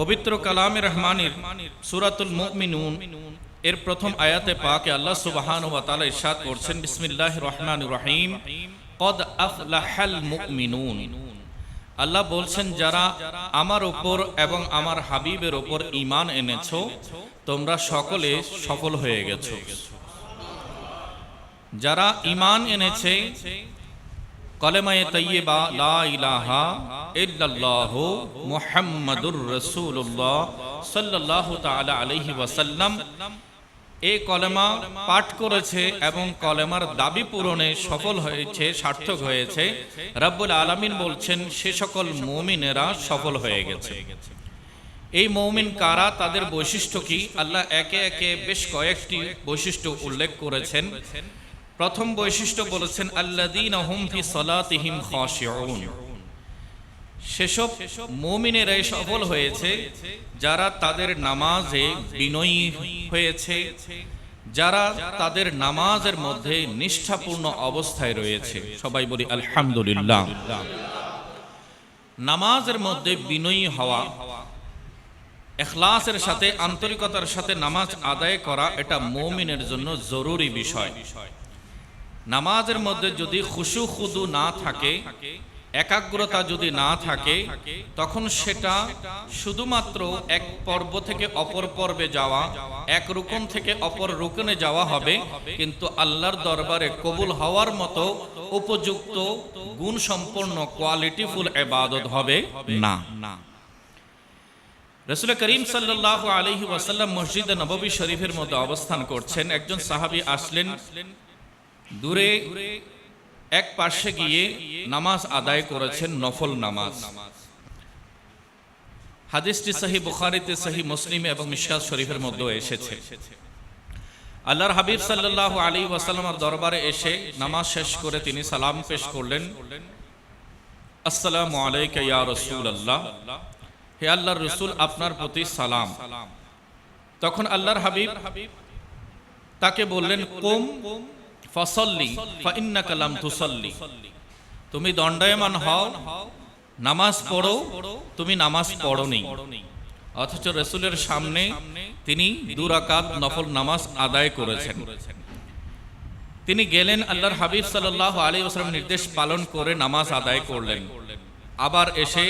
পবিত্র কালামে রহমানির সূরাতুল মুমিনুন এর প্রথম আয়াতে পাকে আল্লাহ সুবহানাহু ওয়া তাআলা ইরশাদ করছেন, বিসমিল্লাহির রহমানির রহিম, কদ আফলাহাল মুমিনুন। আল্লাহ বলছেন, যারা আমার উপর এবং আমার হাবিবের উপর ঈমান এনেছো, তোমরা সকলে সফল হয়ে গেছো। যারা ঈমান এনেছে, কলেমায়ে তাইয়্যিবা লা ইলাহা ইল্লাল্লাহু মুহাম্মাদুর রাসূলুল্লাহ সাল্লাল্লাহু তাআলা আলাইহি ওয়াসাল্লাম, এই কলেমা পাঠ করেছে এবং কলেমার দাবি পূরণে সফল হয়েছে, সার্থক হয়েছে। রব্বুল আলামিন বলছেন, সে সকল মুমিনেরা সফল হয়ে গেছে। এই মুমিন কারা, তাদের বৈশিষ্ট্য কি? আল্লাহ একে একে বেশ কয়েকটি বৈশিষ্ট্য উল্লেখ করেছেন। প্রথম বৈশিষ্ট্য বলেছেন, আল্লাযীনা হুম ফি সালাতিহিম খাশিউন। সেসব মুমিনেরাই সফল হয়েছে যারা তাদের নামাজে বিনয়ী হয়েছে, যারা তাদের নামাজের মধ্যে নিষ্ঠাপূর্ণ অবস্থায় রয়েছে। সবাই বলি আলহামদুলিল্লাহ। নামাজের মধ্যে বিনয়ী হওয়া, ইখলাসের সাথে, আন্তরিকতার সাথে নামাজ আদায় করা, এটা মুমিনের জন্য জরুরি বিষয়। নামাজের মধ্যে যদি খুশু খুদু না থাকে, একাগ্রতা যদি না থাকে, তখন সেটা শুধুমাত্র এক পর্ব থেকে অপর পর্বে যাওয়া, এক রুকন থেকে অপর রুকনে যাওয়া হবে, কিন্তু আল্লাহর দরবারে কবুল হওয়ার মতো উপযুক্ত গুণ সম্পন্ন কোয়ালিটিফুল ইবাদত হবে না। রাসূল করিম সাল্লাল্লাহু আলাইহি ওয়াসাল্লাম মসজিদে নববী শরীফের মধ্যে অবস্থান করছেন। একজন সাহাবী আসলেন, দূরে এক পাশে গিয়ে নামাজ আদায় করেছেন, নফল নামাজ। হাদিসটি সহিহ বুখারীতে, সহিহ মুসলিমে এবং মিশকাত শরীফের মধ্যে এসেছে। আল্লাহর হাবিব সাল্লাল্লাহু আলাইহি ওয়াসাল্লামের দরবারে এসে নামাজ শেষ করে তিনি সালাম পেশ করলেন, আসসালামু আলাইকা ইয়া রাসূলুল্লাহ, হে আল্লাহর রাসূল, আপনার প্রতি সালাম। তখন আল্লাহর হাবিব তাকে বললেন, কুম ফাসাল্লি ফাইন্নাকা লাম তুসাল্লি, তুমি দণ্ডায়মান হও, নামাজ পড়ো, তুমি নামাজ পড়োনি। অথচ রাসূলের সামনে তিনি 2 রাকাত নফল নামাজ আদায় করেছেন। তিনি গেলেন, আল্লাহর হাবিব সাল্লাল্লাহু আলাইহি ওয়াসাল্লাম নির্দেশ পালন করে নামাজ আদায় করলেন। আবার এসে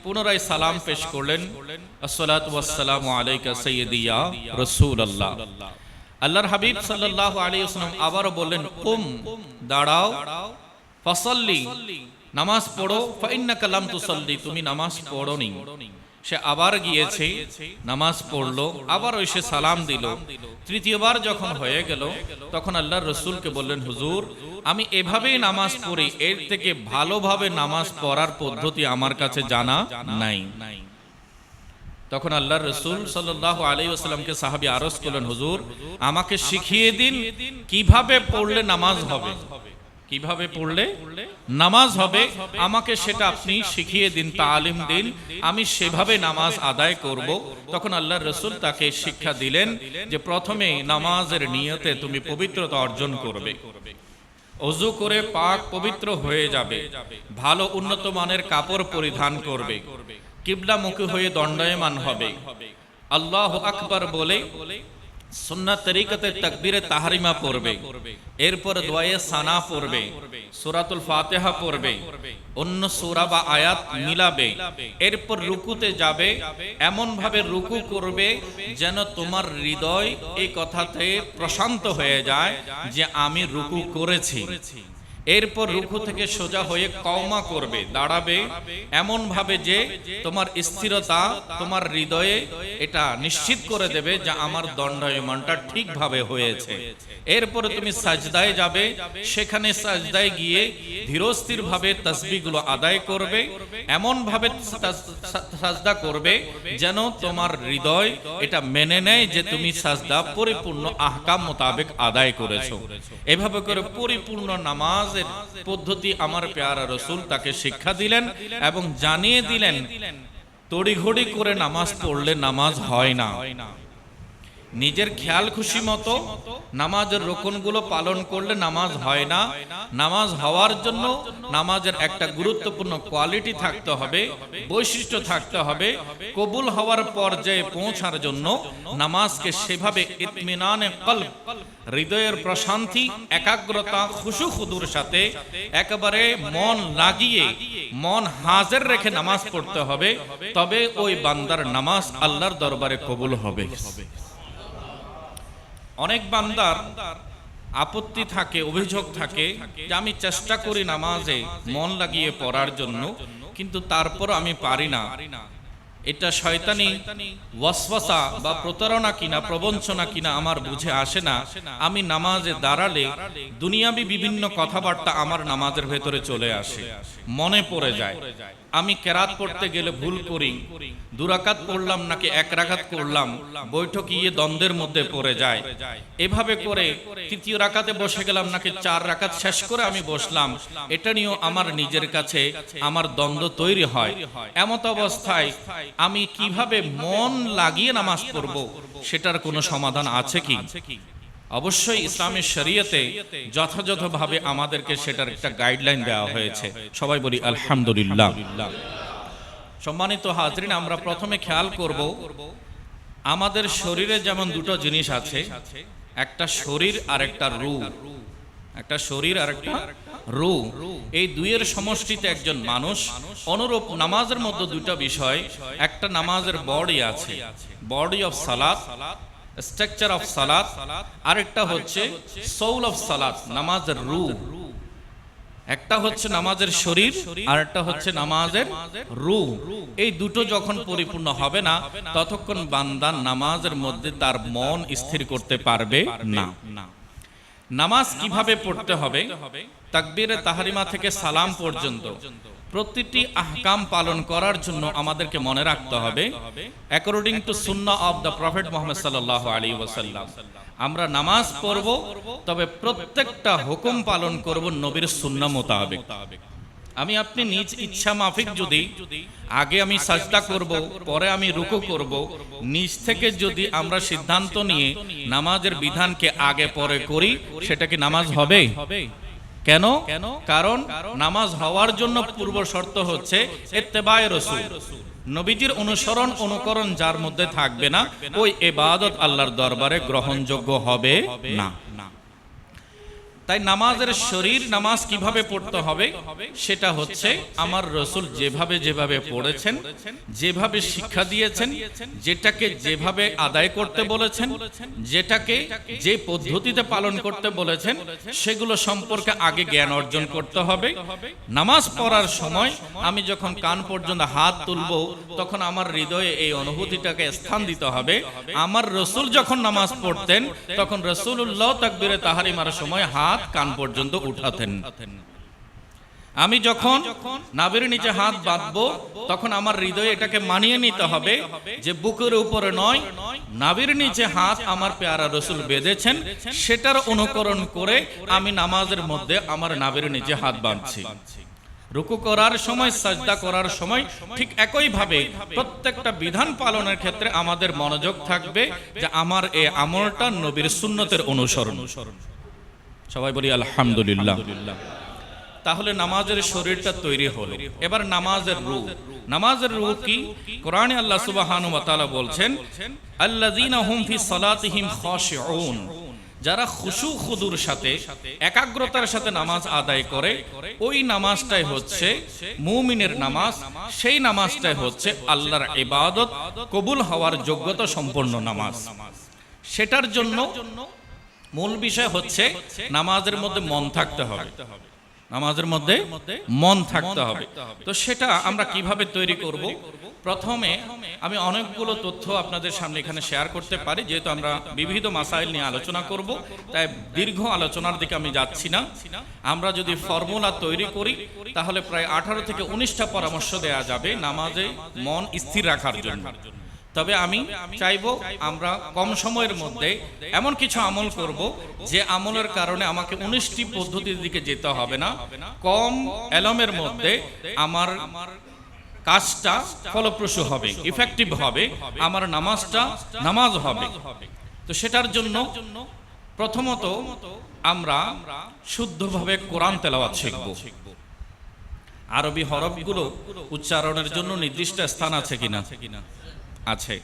পুনরায় সালাম পেশ করলেন, আসসালাতু ওয়াসসালামু আলাইকা সাইয়্যিদি ইয়া রাসূলুল্লাহ। আল্লাহর হাবিব সাল্লাল্লাহু আলাইহি ওয়াসাল্লাম আবারও বললেন, কুম, দাঁড়াও, ফাসাল্লি, নামাজ পড়ো, ফাইন্নাকা লাম তুসাল্লি, তুমি নামাজ পড়োনি। সে আবার গিয়েছে, নামাজ পড়লো, আবার এসে সালাম দিল। তৃতীয়বার যখন হয়ে গেল, তখন আল্লাহর রাসূলকে বললেন, হুজুর, আমি এভাবেই নামাজ পড়ি, এর থেকে ভালোভাবে নামাজ পড়ার পদ্ধতি আমার কাছে জানা নাই। তখন আল্লাহর রাসূল সাল্লাল্লাহু আলাইহি ওয়াসাল্লামকে সাহাবী আরজ করলেন, হুজুর, আমাকে শিখিয়ে দিন কিভাবে পড়লে নামাজ হবে, কিভাবে পড়লে নামাজ হবে, আমাকে সেটা আপনি শিখিয়ে দিন, তালিম দিন, আমি সেভাবে নামাজ আদায় করব। তখন আল্লাহর রাসূল তাকে শিক্ষা দিলেন যে প্রথমে নামাজের নিয়তে তুমি পবিত্রতা অর্জন করবে, ওযু করে পাক পবিত্র হয়ে যাবে, ভালো উন্নত মানের কাপড় পরিধান করবে, কিবলামুখী হয়ে দণ্ডায়মান হবে, আল্লাহু আকবার বলে সুন্নাত তরিকাতে তাকবীরে তাহরিমা পড়বে, এরপর দোয়ায়ে সানা পড়বে, সূরাতুল ফাতিহা পড়বে, অন্য সূরা বা আয়াত মিলাবে, এরপর রুকুতে যাবে, এমন ভাবে রুকু করবে যেন তোমার হৃদয় এই কথাতে প্রশান্ত হয়ে যায় যে আমি রুকু করেছি। এরপর রুকু থেকে সোজা হয়ে কওমা করবে, দাঁড়াবে এমন ভাবে যে তোমার স্থিরতা তোমার হৃদয়ে এটা নিশ্চিত করে দেবে যে আমার দণ্ডায়মানটা ঠিকভাবে হয়েছে। এরপরে তুমি সাজদায় যাবে, সেখানে সাজদায় গিয়ে ধীরস্থির ভাবে তাসবিহগুলো আদায় করবে, এমন ভাবে সাজদা করবে যেন তোমার হৃদয় এটা মেনে নেয় যে তুমি সাজদা পরিপূর্ণ আহকাম মোতাবেক আদায় করেছো। এভাবে করে পরিপূর্ণ নামাজ পদ্ধতি আমার প্যারা রাসূল তাকে শিক্ষা দিলেন এবং জানিয়ে দিলেন, তড়িঘড়ি করে নামাজ পড়লে নামাজ হয় না। নিজের খেয়াল খুশি মতো নামাজের রোকনগুলো পালন করলে নামাজ হয় না। নামাজ হওয়ার জন্য নামাজের একটা গুরুত্বপূর্ণ কোয়ালিটি থাকতে হবে, বৈশিষ্ট্য থাকতে হবে। কবুল হওয়ার পর্যায়ে পৌঁছার জন্য নামাজকে সেভাবে ইতমিনানে কলব, হৃদয়ের প্রশান্তি, একাগ্রতা, খুশু খুদুর সাথে একেবারে মন লাগিয়ে, মন হাজির রেখে নামাজ পড়তে হবে। তবে ওই বান্দার নামাজ আল্লাহর দরবারে কবুল হবে। অনেক বান্দার আপত্তি থাকে, অভিযোগ থাকে যে আমি চেষ্টা করি নামাজে মন লাগিয়ে পড়ার জন্য, কিন্তু তারপর আমি পারি না। এটা শয়তানি ওয়াসওয়াসা বা প্রতারণা কিনা প্রবঞ্চনা কিনা আমার বুঝে আসে না। আমি নামাজে দাঁড়ালে দুনিয়াবি বিভিন্ন কথাবার্তা আমার নামাজের ভেতরে চলে আসে, মনে পড়ে যায়। আমি কেরাত পড়তে গেলে ভুল করি, 2 রাকাত পড়লাম নাকি 1 রাকাত করলাম, বৈঠক গিয়ে দ্বন্দ্বের মধ্যে পড়ে যায়। এভাবে করে 3য় রাকাতে বসে গেলাম নাকি 4 রাকাত শেষ করে আমি বসলাম, এটা নিয়েও আমার নিজের কাছে আমার দ্বন্দ্ব তৈরি হয়। এমত অবস্থায় আমি কিভাবে মন লাগিয়ে নামাজ পড়ব, সেটার কোনো সমাধান আছে কি? অবশ্যই ইসলামের শরীয়তে যথাযথভাবে আমাদেরকে সেটার একটা গাইডলাইন দেওয়া হয়েছে। সবাই বলি আলহামদুলিল্লাহ। সম্মানিত হাজরিন, আমরা প্রথমে খেয়াল করব আমাদের শরীরে যেমন 2টো জিনিস আছে, একটা শরীর আর একটা রূহ। একটা শরীর আর একটা রূহ, এই দুইয়ের সমষ্টিতে একজন মানুষ। অনুরূপ নামাজের মধ্যে 2টা বিষয়, একটা নামাজের বডি আছে, বডি অফ সালাত, স্ট্রাকচার অফ সালাত, আরেকটা হচ্ছে সোল অফ সালাত, নামাজের রূহ। একটা হচ্ছে নামাজের শরীর আর একটা হচ্ছে নামাজের রূহ। এই দুটো যখন পরিপূর্ণ হবে না, ততক্ষণ বান্দা নামাজের মধ্যে তার মন স্থির করতে পারবে না। নামাজ কিভাবে পড়তে হবে, তাকবীরে তাহরিমা থেকে সালাম পর্যন্ত প্রতিটি আহকাম পালন করার জন্য আমাদেরকে মনে রাখতে হবে according to Sunnah of the prophet Muhammad সাল্লাল্লাহু আলাইহি ওয়াসাল্লাম। আমরা নামাজ পড়ব, তবে প্রত্যেকটা হুকুম পালন করব নবীর সুন্নাহ মোতাবেক। আমি আপনি নিজ ইচ্ছা মাফিক যদি আগে আমি সাজদা করব, পরে আমি রুকু করব, নিজ থেকে যদি আমরা সিদ্ধান্ত নিয়ে নামাজের বিধানকে আগে পরে করি, সেটা কি নামাজ হবে? কেন? কারণ নামাজ হওয়ার জন্য পূর্ব শর্ত হচ্ছে ইত্তেবায়ে রাসূল, নবীজির অনুসরণ অনুকরণ যার মধ্যে থাকবে না, ওই ইবাদত আল্লাহর দরবারে গ্রহণযোগ্য হবে না। তাই নামাজের শরীর, নামাজ কিভাবে পড়তে হবে সেটা হচ্ছে আমার রাসূল যেভাবে যেভাবে পড়েছেন, যেভাবে শিক্ষা দিয়েছেন, যেটাকে যেভাবে আদায় করতে বলেছেন, যেটাকে যে পদ্ধতিতে পালন করতে বলেছেন, সেগুলো সম্পর্কে আগে জ্ঞান অর্জন করতে হবে। নামাজ পড়ার সময় আমি যখন কান পর্যন্ত হাত তুলব, তখন আমার হৃদয়ে এই অনুভূতিটাকে স্থান দিতে হবে। আমার রাসূল যখন নামাজ পড়তেন, তখন রাসূলুল্লাহ তাকবীরে তাহরিমার সময় হাত কান পর্যন্ত উঠাতেন। আমি যখন নাভির নিচে হাত বাঁধবো, তখন আমার হৃদয়ে এটাকে মানিয়ে নিতে হবে যে বুকের উপরে নয়, নাভির নিচে হাত আমার পেয়ারা রাসূল বেঁধেছেন, সেটার অনুকরণ করে আমি নামাজের মধ্যে আমার নাভির নিচে হাত বাঁধছি। রুকু করার সময়, সাজদা করার সময় ঠিক একই ভাবে প্রত্যেকটা বিধান পালনের ক্ষেত্রে আমাদের মনোযোগ থাকবে যে আমার এই আমলটা নবীর সুন্নতের অনুসরণ। সবাই বলি আলহামদুলিল্লাহ। তাহলে নামাজের শরীরটা তৈরি হলো। এবার নামাজের রূহ। নামাজের রূহ কি? কোরআনে আল্লাহ সুবহানাহু ওয়া তাআলা বলছেন, আল্লাযীনা হুম ফি সালাতিহিম খাশিউন, যারা খুশু খুদুর সাথে, একাগ্রতার সাথে নামাজ আদায় করে, ওই নামাজটাই হচ্ছে মুমিনের নামাজ। সেই নামাজটাই হচ্ছে আল্লাহর ইবাদত কবুল হওয়ার যোগ্যতা সম্পন্ন নামাজ। সেটার জন্য মূল বিষয় হচ্ছে নামাজের মধ্যে মন থাকতে হবে। নামাজের মধ্যে মন থাকতে হবে। তো সেটা আমরা কিভাবে তৈরি করব? প্রথমে আমি অনেকগুলো তথ্য আপনাদের সামনে এখানে শেয়ার করতে পারি, যেহেতু আমরা বিবিধ মাসাইল নিয়ে আলোচনা করব, তাই দীর্ঘ আলোচনার দিকে আমি যাচ্ছি না। আমরা যদি ফর্মুলা তৈরি করি, তাহলে প্রায় 18 থেকে 19টা পরামর্শ দেয়া যাবে নামাজে মন স্থির রাখার জন্য। তবে আমি চাইবো আমরা কম সময়ের মধ্যে এমন কিছু আমল করব, যে আমলের কারণে আমাকে 19টি পদ্ধতির দিকে যেতে হবে না। কম এলমের মধ্যে আমার কাজটা ফলপ্রসূ হবে, ইফেক্টিভ হবে, আমার নামাজটা নামাজ হবে। তো সেটার জন্য প্রথমত আমরা শুদ্ধভাবে কোরআন তেলাওয়াত শিখব। আরবি হরফগুলো উচ্চারণের জন্য নির্দিষ্ট স্থান আছে কিনা? আছে,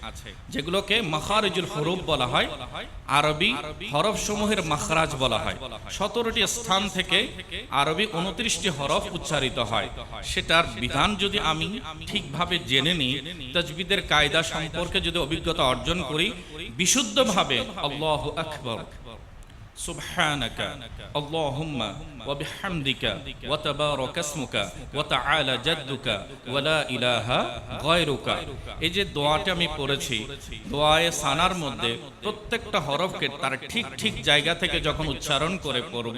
যেগুলোকে মাখারিজুল হুরুফ বলা হয়। আরবি হরফ সমূহের মাখরাজ বলা হয়। 17টি স্থান থেকে আরবি 29টি হরফ উচ্চারিত হয়। সেটার বিধান যদি আমি ঠিকভাবে জেনে নিই, তাজবিদের কায়দা সম্পর্কে যদি অভিজ্ঞতা অর্জন করি, বিশুদ্ধভাবে আল্লাহু আকবার, সুবহানাকা আল্লাহুম্মা ওয়া বিহামদিকা ওয়া তাবারাকা ইসমুকা ওয়া তাআলা জাদ্দুকা ওয়া লা ইলাহা গায়রুকা, এই যে দোয়াটা আমি পড়েছি, দোয়ায়ে সানার মধ্যে প্রত্যেকটা হরফকে তার ঠিক ঠিক জায়গা থেকে যখন উচ্চারণ করে পড়ব,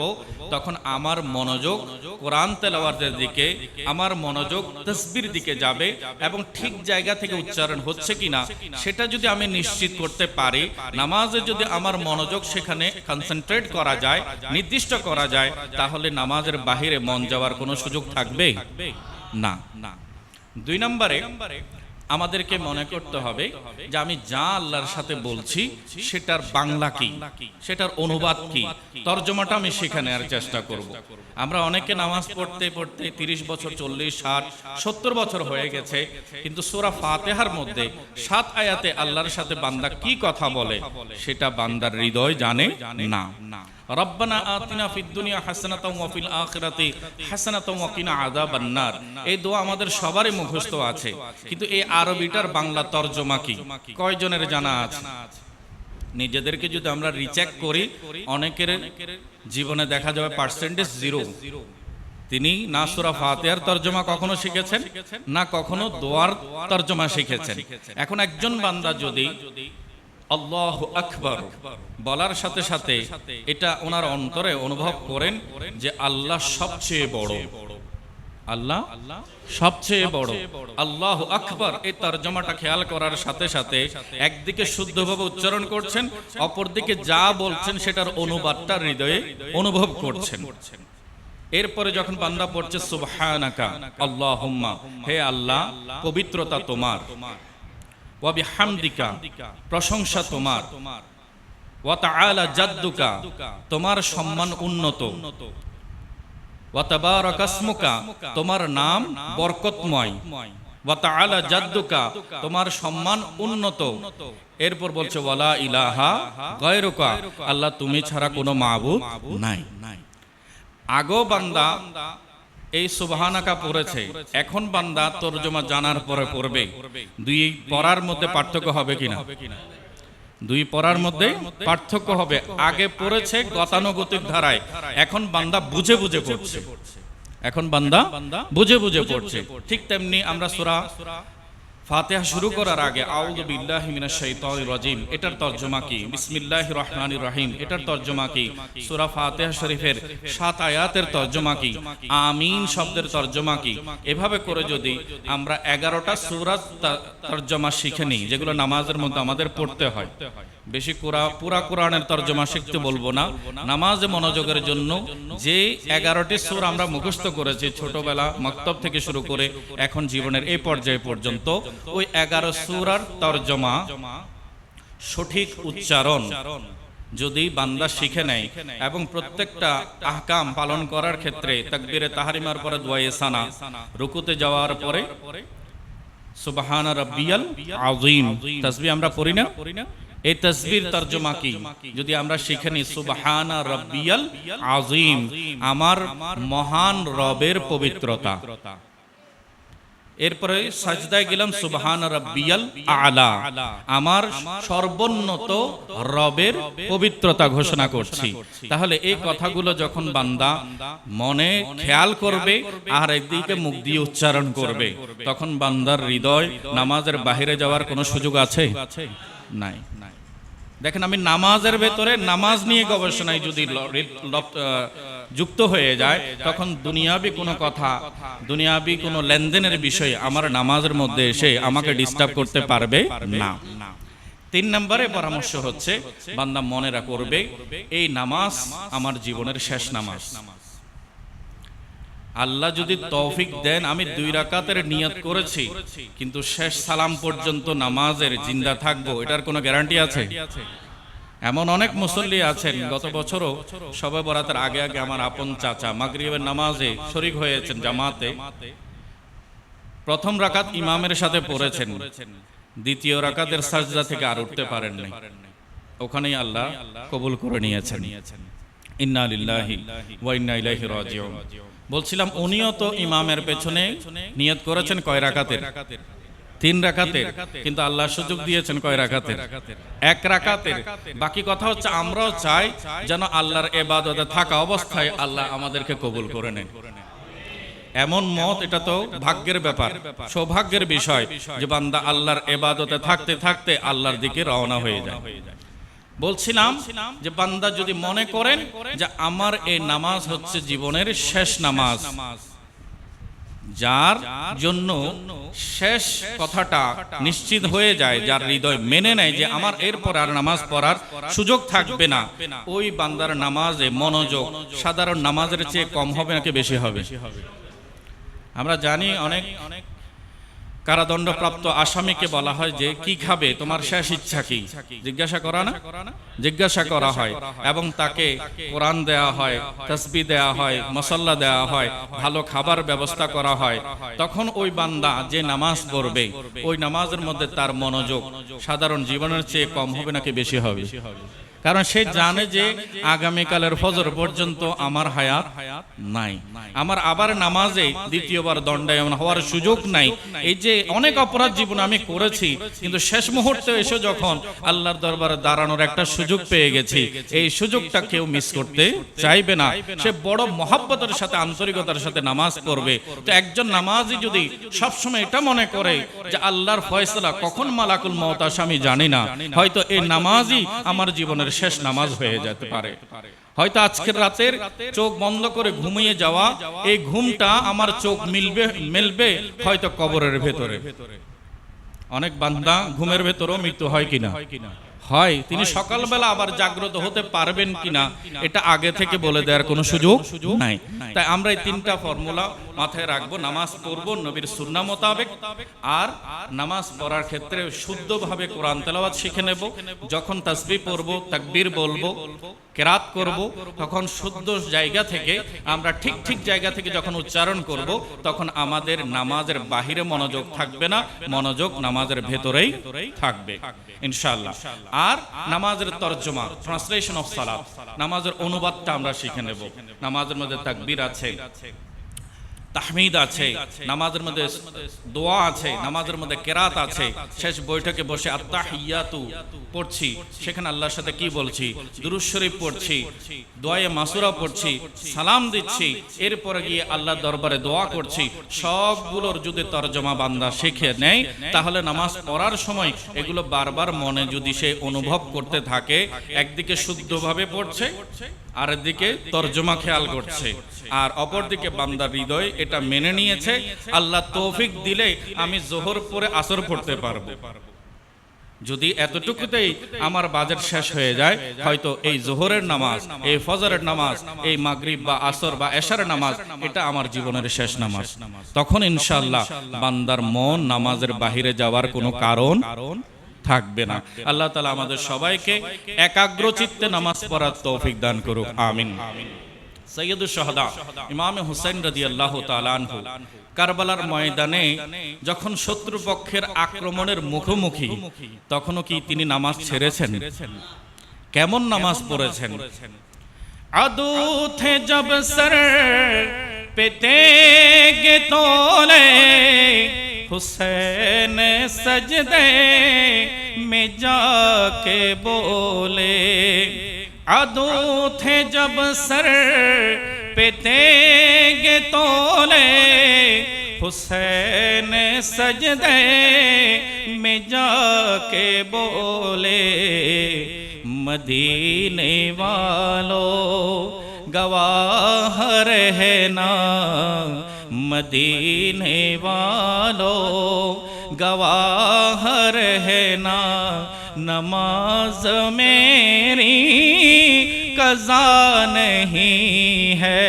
তখন আমার মনোযোগ কোরআন তেলাওয়াতের দিকে, আমার মনোযোগ তাসবির দিকে যাবে এবং ঠিক জায়গা থেকে উচ্চারণ হচ্ছে কিনা সেটা যদি আমি নিশ্চিত করতে পারি, নামাজে যদি আমার মনোযোগ সেখানে কনসেন্ট্রেট করা যায়, নির্দিষ্ট করা যায়, তাহলে নামাজের বাহিরে মন যাওয়ার কোনো সুযোগ থাকবে না। 2 নম্বরে আমাদেরকে মনে করতে হবে যে আমি যা আল্লাহর সাথে বলছি সেটার বাংলা কি, সেটার অনুবাদ কি, তর্জমাটা আমি সেখানে আর চেষ্টা করব। আমরা অনেকে নামাজ পড়তে পড়তে 30 বছর, 40, 60, 70 বছর হয়ে গেছে, কিন্তু সূরা ফাতিহার মধ্যে 7 আয়াতে আল্লাহর সাথে বান্দা কি কথা বলে সেটা বান্দার হৃদয় জানে না। রব্বানা আতিনা ফিদ দুনিয়া হাসানাতাও ওয়া ফিল আখিরাতি হাসানাতাও ওয়া কিনা আযাবান নার, এই দোয়া আমাদের সবারই মুখস্থ আছে, কিন্তু এই আরবিটার বাংলা তরজমা কি কয়জনের জানা আছে? নিজেদেরকে যদি আমরা রিচেক করি, অনেকের জীবনে দেখা যাবে পার্সেন্টেজ 0। তিনি না সূরা ফাতিহার তরজমা কখনো শিখেছেন, না কখনো দোয়ার তরজমা শিখেছেন। এখন একজন বান্দা যদি আল্লাহু আকবার বলার সাথে সাথে এটা ওনার অন্তরে অনুভব করেন যে আল্লাহ সবচেয়ে বড়, আল্লাহ সবচেয়ে বড়, আল্লাহু আকবার, এই তরজমাটা খেয়াল করার সাথে সাথে একদিকে শুদ্ধভাবে উচ্চারণ করছেন, অপরদিকে যা বলছেন সেটার অনুবাদটা হৃদয়ে অনুভব করছেন। এরপরে যখন বান্দা পড়ছে সুবহানাকা আল্লাহুম্মা, হে আল্লাহ পবিত্রতা তোমার, ওয়া বিহামদিকা প্রশংসা তোমার, ওয়া তাআলা জাদ্দুকা তোমার সম্মান উন্নত, ওয়া তাবারাকা ইসমুকা তোমার নাম বরকতময়, ওয়া তাআলা জাদ্দুকা তোমার সম্মান উন্নত। এরপর বলছে ওয়া লা ইলাহা গায়রুকা, আল্লাহ তুমি ছাড়া কোনো মাবুদ নাই। আগো বান্দা এই সুবহানাকা পড়েছে, এখন বান্দা তরজমা জানার পরে পড়বে। 2 পড়ার মধ্যে পার্থক্য হবে কিনা? 2 পড়ার মধ্যে পার্থক্য হবে। আগে পড়েছে গতানুগতিক ধারায়, এখন বান্দা বুঝে বুঝে পড়ছে, এখন বান্দা বুঝে বুঝে পড়ছে। ঠিক তেমনি আমরা সূরা ফাতিহা শুরু করার আগে আউযু বিল্লাহি মিনাশ শাইতানির রাজিম এটার তরজমা কি, বিসমিল্লাহির রহমানির রহিম এটার তরজমা কি, সূরা ফাতিহা শরীফের 7 আয়াতের তরজমা কি, আমিন শব্দের তরজমা কি, এভাবে করে যদি আমরা 11টা সূরার তরজমা শিখে নিই, যেগুলো নামাজের মধ্যে আমাদের পড়তে হয়। বেশি পুরা কোরআনের তরজমা শিখতে বলবো না, নামাজে মনোযোগের জন্য যে 11টি সূরা আমরা মুখস্থ করেছি ছোটবেলা মাকতব থেকে শুরু করে এখন জীবনের এই পর্যায়ে পর্যন্ত, ওই 11 সূরার তরজমা সঠিক উচ্চারণ যদি বান্দা শিখে নেয় এবং প্রত্যেকটা আহকাম পালন করার ক্ষেত্রে তাকবীরে তাহরিমার পরে দোয়ায়ে সানা, রুকুতে যাওয়ার পরে সুবহান রাব্বিয়াল আযীম তাসবিহ আমরা পড়ি না, এই তাসবির তরজমা কি যদি আমরা শিখে নিই, সুবহানা রাব্বিয়াল আযীম আমার মহান রবের পবিত্রতা। এরপরে সাজদায় গেলাম সুবহানা রাব্বিয়াল আলা আমার সর্বোন্নত রবের পবিত্রতা ঘোষণা করছি। তাহলে এই কথাগুলো যখন বান্দা মনে খেয়াল করবে আর একদিকে মুখ দিয়ে উচ্চারণ করবে, তখন বান্দার হৃদয় নামাজের বাইরে যাওয়ার কোনো সুযোগ আছে? নাই। দেখেন, আমি নামাজের ভেতরে নামাজ নিয়ে গবেষণায় যদি যুক্ত হয়ে যায়, তখন দুনিয়াবি কোনো কথা, দুনিয়াবি কোনো লেনদেনের বিষয় আমার নামাজের মধ্যে এসে আমাকে ডিস্টার্ব করতে পারবে না। 3 নম্বরে পরামর্শ হচ্ছে বান্দা মনে করবে এই নামাজ আমার জীবনের শেষ নামাজ। আল্লাহ যদি তৌফিক দেন আমি 2 রাকাতের নিয়ত করেছি, কিন্তু শেষ সালাম পর্যন্ত নামাজের জিন্দা থাকবো, এটার কোনো গ্যারান্টি আছে? এমন অনেক মুসল্লি আছেন, গত বছরও শবে বরাতের আগে আগে আমার আপন চাচা মাগরিবের নামাজে শরীক হয়েছেন জামাতে। প্রথম রাকাত ইমামের সাথে পড়েছেন, দ্বিতীয় রাকাতের সাজদা থেকে আর উঠতে পারেন নাই। ওখানেই আল্লাহ কবুল করে নিয়েছেন। ইন্না লিল্লাহি ওয়া ইন্না ইলাইহি রাজিউন। বলছিলাম উনিও তো ইমামের পেছনে নিয়ত করেছেন কয় রাকাতের? 3 রাকাতের, কিন্তু আল্লাহ সুযোগ দিয়েছেন কয় রাকাতের? 1 রাকাতের। বাকি কথা হচ্ছে আমরাও চাই যেন আল্লাহর ইবাদতে থাকা অবস্থায় আল্লাহ আমাদেরকে কবুল করে নেন। এমন মত, এটা তো ভাগ্যের ব্যাপার, সৌভাগ্যের বিষয় যে বান্দা আল্লাহর ইবাদতে থাকতে থাকতে আল্লাহর দিকে রওনা হয়ে যায়। বলছিলাম যে বান্দা যদি মনে করেন যে আমার এই নামাজ হচ্ছে জীবনের শেষ নামাজ, যার জন্য শেষ কথাটা নিশ্চিত হয়ে যায়, যার হৃদয় মেনে নেয় যে আমার এরপর আর নামাজ পড়ার সুযোগ থাকবে না, ওই বান্দার নামাজে মনোযোগ সাধারণ নামাজের চেয়ে কম হবে নাকি বেশি হবে? আমরা জানি অনেক কারাদণ্ডপ্রাপ্ত আসামিকে বলা হয় যে কি খাবে, তোমার শেষ ইচ্ছা কি, জিজ্ঞাসা করা হয় এবং তাকে কোরআন দেয়া হয়, তাসবিহ দেয়া হয়, মাসাল্লা দেয়া হয়, ভালো খাবার ব্যবস্থা করা হয়। তখন ওই বান্দা যে নামাজ পড়বে ওই নামাজের মধ্যে তার মনোযোগ সাধারণ জীবনের চেয়ে কম হবে নাকি বেশি হবে? কারণ সে জানে যে আগামীকালের ফজর পর্যন্ত আমার হায়াত নাই, আমার আবার নামাজে দ্বিতীয়বার দণ্ডায়মান হওয়ার সুযোগ নাই। এই যে অনেক অপরাধ জীবনে আমি করেছি, কিন্তু শেষ মুহূর্তে এসে যখন আল্লাহর দরবারে দাঁড়ানোর একটা সুযোগ পেয়ে গেছি, এই সুযোগটা কেউ মিস করতে চাইবে না। সে বড় মহব্বতের সাথে, আন্তরিকতার সাথে নামাজ পড়বে। তো একজন নামাজি যদি সবসময় এটা মনে করে যে আল্লাহর ফয়সালা কখন মালাকুল মওত আসে আমি জানি না, হয়তো এই নামাজই আমার জীবনের শেষ নামাজ হয়ে যেতে পারে। হয়তো আজকের রাতের চোখ বন্ধ করে ঘুমিয়ে যাওয়া, এই ঘুমটা আমার চোখ মেলবে হয়তো কবরের ভেতরে। অনেক বান্দা ঘুমের ভেতরেও মৃত্যু হয় কিনা? হয়। তিনি সকালবেলা আবার জাগ্রত হতে পারবেন কিনা এটা আগে থেকে বলে দেওয়ার কোনো সুযোগ নাই। তাই আমরা এই 3টা ফর্মুলা মাথায় রাখবো। নামাজ পড়বো নবীর সুন্নাহ মোতাবেক, আর নামাজ পড়ার ক্ষেত্রে শুদ্ধভাবে কোরআন তেলাওয়াত শিখে নেব। যখন তাসবিহ পড়বো, তাকবীর বলবো, কেরাত করব, তখন শুদ্ধ জায়গা থেকে আমরা ঠিক জায়গা থেকে যখন উচ্চারণ করব, তখন আমাদের নামাজের বাহিরে মনোযোগ থাকবে না, মনোযোগ নামাজের ভেতরেই থাকবে ইনশাআল্লাহ। আর নামাজের তরজমা, ট্রান্সলেশন অফ সালাত, নামাজের অনুবাদটা আমরা শিখে নেব। নামাজের মধ্যে তাকবীর আছে, তাহমিদ আছে, নামাজের মধ্যে দোয়া আছে, নামাজের মধ্যে কেরাত আছে। শেষ বৈঠকে বসে আত্তাহিয়াতু পড়ছি, সেখানে আল্লাহর সাথে কি বলছি? দুরূদ শরীফ পড়ছি, দোয়ায়ে মাসুরা পড়ছি, সালাম দিচ্ছি, এরপরে গিয়ে আল্লাহর দরবারে দোয়া করছি। সবগুলোর যদি তরজমা বান্দা শিখে নেয়, তাহলে নামাজ পড়ার সময় এগুলো বারবার মনে যদি সে অনুভব করতে থাকে, একদিকে শুদ্ধভাবে পড়ছে, আর একদিকে তরজমা খেয়াল করছে, আর অপরদিকে বান্দার হৃদয় এটা মেনে নিয়েছে, আল্লাহ তৌফিক দিলে আমি জোহর পরে আসর পড়তে পারবো। যদি এতটুকুতেই আমার বাজেট শেষ হয়ে যায়, হয়তো এই জোহরের নামাজ, এই ফজরের নামাজ, এই মাগরিব বা আসর বা এশারের নামাজ, এটা আমার জীবনের শেষ নামাজ। তখন ইনশাআল্লাহ বান্দার মন নামাজের বাহিরে যাওয়ার কোনো কারণ থাকবে না। আল্লাহ তাআলা আমাদের সবাইকে একাগ্র চিত্তে নামাজ পড়ার তৌফিক দান করুক, আমিন। সৈয়দুশ শাহাদা ইমাম হুসাইন রাদিয়াল্লাহু তাআলা আনহু কারবালার ময়দানে যখন শত্রুপক্ষের আক্রমণের মুখোমুখি, তখনও কি তিনি নামাজ ছেড়েছেন? কেমন নামাজ পড়েছেন? আদু থে জব সর पे तेगे तोले हुसैन सजदे में जाके बोले, आदू थे जब सर पे तेगे तोले हुसैन सजदे में जाके बोले, मदीने वालों गवाह रहना, मदीने वालों गवाह रहना, नमाज मेरी कज़ा नहीं है।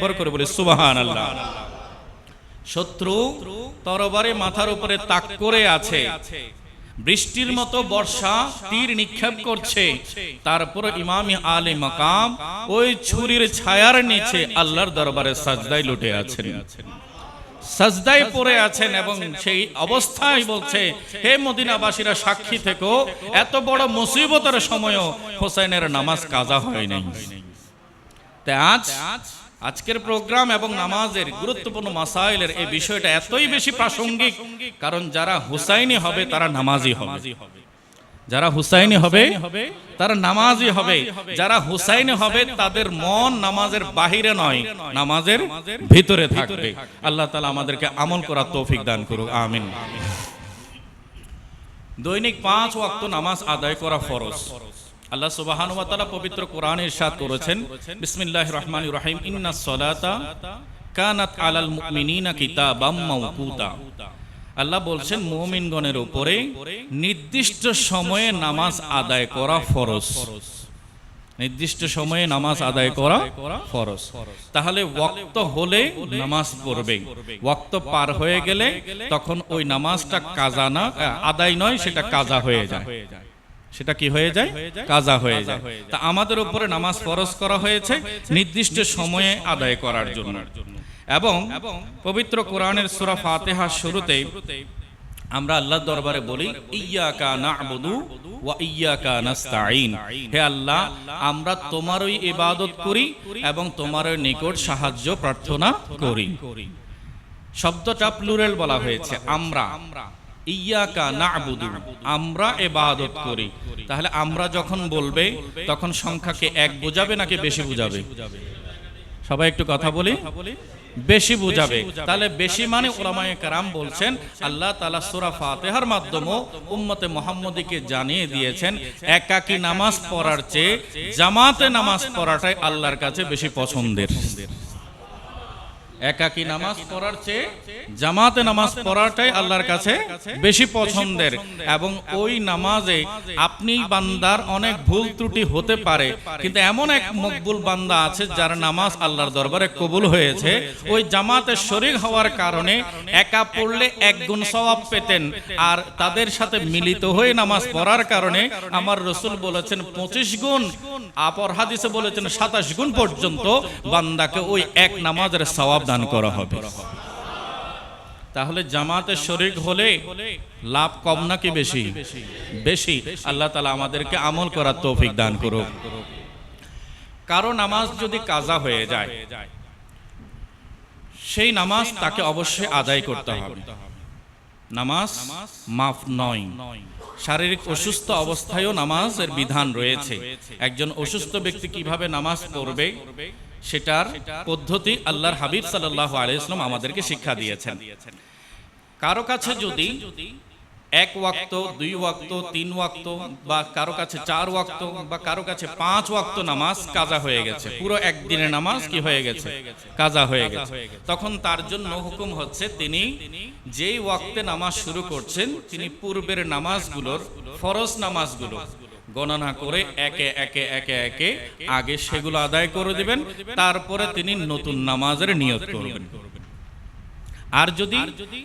বড় করে বলি সুবহানাল্লাহ। শত্রু তরবারে মাথার উপরে তাক করে আছে, বৃষ্টির মতো বর্ষা তীর নিক্ষেপ করছে, তারপর ইমামে আলে মাকাম ওই ছুরির ছায়ার নিচে আল্লাহর দরবারে সাজদায় লুটে আছেন, সাজদায় পড়ে আছেন, এবং সেই অবস্থায় বলছে, হে মদিনাবাসীরা সাক্ষী থেকো, এত বড় মুসিবতের সময়ও হোসেনের নামাজ কাজা হয় নাই। তাই আজকের প্রোগ্রাম এবং নামাজের গুরুত্বপূর্ণ মাসাইলের এই বিষয়টা এতই বেশি প্রাসঙ্গিক, কারণ যারা হুসাইনি হবে তারা নামাজি হবে, যারা হুসাইনি হবে তারা নামাজি হবে, যারা হুসাইনি হবে তাদের মন নামাজের বাহিরে নয়, নামাজের ভিতরে থাকবে। আল্লাহ তাআলা আমাদেরকে আমল করার তৌফিক দান করুক, আমিন। দৈনিক 5 ওয়াক্ত নামাজ আদায় করা ফরজ। আল্লাহ সুবহানাহু ওয়া তাআলা পবিত্র কোরআনে ইরশাদ করেছেন, বিসমিল্লাহির রহমানির রহিম, ইন্নাস সালাতা কানাত আলাল মুমিনিনা কিতাবাম মাওকুতা। আল্লাহ বলছেন মুমিনগণের উপরে নির্দিষ্ট সময়ে নামাজ আদায় করা ফরজ, নির্দিষ্ট সময়ে নামাজ আদায় করা ফরজ। তাহলে ওয়াক্ত হলে নামাজ পড়বে, ওয়াক্ত পার হয়ে গেলে তখন ওই নামাজটা কাজা না, আদায় নয়, সেটা কাজা হয়ে যায়, সেটা কি হয়ে যায়? কাজা হয়ে যায়। তা আমাদের উপরে নামাজ ফরজ করা হয়েছে নির্দিষ্ট সময়ে আদায় করার জন্য। এবং পবিত্র কোরআনের সূরা ফাতিহার শুরুতে আমরা আল্লাহর দরবারে বলি, ইয়্যাকা না'বুদু ওয়া ইয়্যাকা নাস্তাঈন, হে আল্লাহ আমরা তোমারই ইবাদত করি এবং তোমারই নিকট সাহায্য প্রার্থনা করি। শব্দটা প্লুরাল বলা হয়েছে, আমরা, ইয়্যাকা না'বুদু, আমরা ইবাদত করি। তাহলে আমরা যখন বলবে তখন সংখ্যাকে এক বোঝাবে নাকি বেশি বোঝাবে? সবাই একটু কথা বলি, বেশি বুঝাবে। তাহলে বেশি মানে উলামায়ে কেরাম বলছেন আল্লাহ তাআলা সূরা ফাতিহার মাধ্যমে উম্মতে মুহাম্মদীকে জানিয়ে দিয়েছেন, একাকী নামাজ পড়ার চেয়ে জামাতে নামাজ পড়াটাই আল্লাহর কাছে বেশি পছন্দের। একাকী নামাজ পড়ার চেয়ে জামাতে নামাজ পড়াটাই আল্লাহর কাছে বেশি পছন্দের। এবং ওই নামাজে আপনি বান্দার অনেক ভুল ত্রুটি হতে পারে, কিন্তু এমন এক মকবুল বান্দা আছে যার নামাজ আল্লাহর দরবারে কবুল হয়েছে, ওই জামাতে শরীক হওয়ার কারণে একা পড়লে 1 গুণ সওয়াব পেতেন, আর তাদের সাথে মিলিত হয়ে নামাজ পড়ার কারণে আমার রাসূল বলেছেন 25 গুণ, অপর হাদিসে বলেছেন 27 গুণ পর্যন্ত বান্দাকে ওই এক নামাজের সওয়াব দান করা হবে। তাহলে জামাতে শরীক হলে লাভ কম নাকি বেশি? বেশি। আল্লাহ তাআলা আমাদেরকে আমল করার তৌফিক দান করুক। কারো নামাজ যদি কাজা হয়ে যায়, সেই নামাজ তাকে অবশ্যই আদায় করতে হবে, নামাজ মাফ নয়। শারীরিক অসুস্থ অবস্থায়ও নামাজের বিধান রয়েছে। একজন অসুস্থ ব্যক্তি কিভাবে নামাজ পড়বে সেটার পদ্ধতি আল্লাহর হাবিব সাল্লাল্লাহু আলাইহি ওয়াসাল্লাম আমাদেরকে শিক্ষা দিয়েছেন। কারো কাছে যদি 1 ওয়াক্ত, 2 ওয়াক্ত, 3 ওয়াক্ত, বা কারো কাছে 4 ওয়াক্ত, বা কারো কাছে 5 ওয়াক্ত নামাজ কাজা হয়ে গেছে, পুরো একদিনের নামাজ কি হয়ে গেছে? কাজা হয়ে গেছে, তখন তার জন্য হুকুম হচ্ছে তিনি যেই ওয়াক্তে নামাজ শুরু করছেন তিনি পূর্বের নামাজগুলোর, ফরজ নামাজগুলো গণনা করে একে একে একে একে আগে সেগুলো আদায় করে দিবেন, তারপরে তিনি নতুন নামাজের নিয়ত করবেন। আর যদি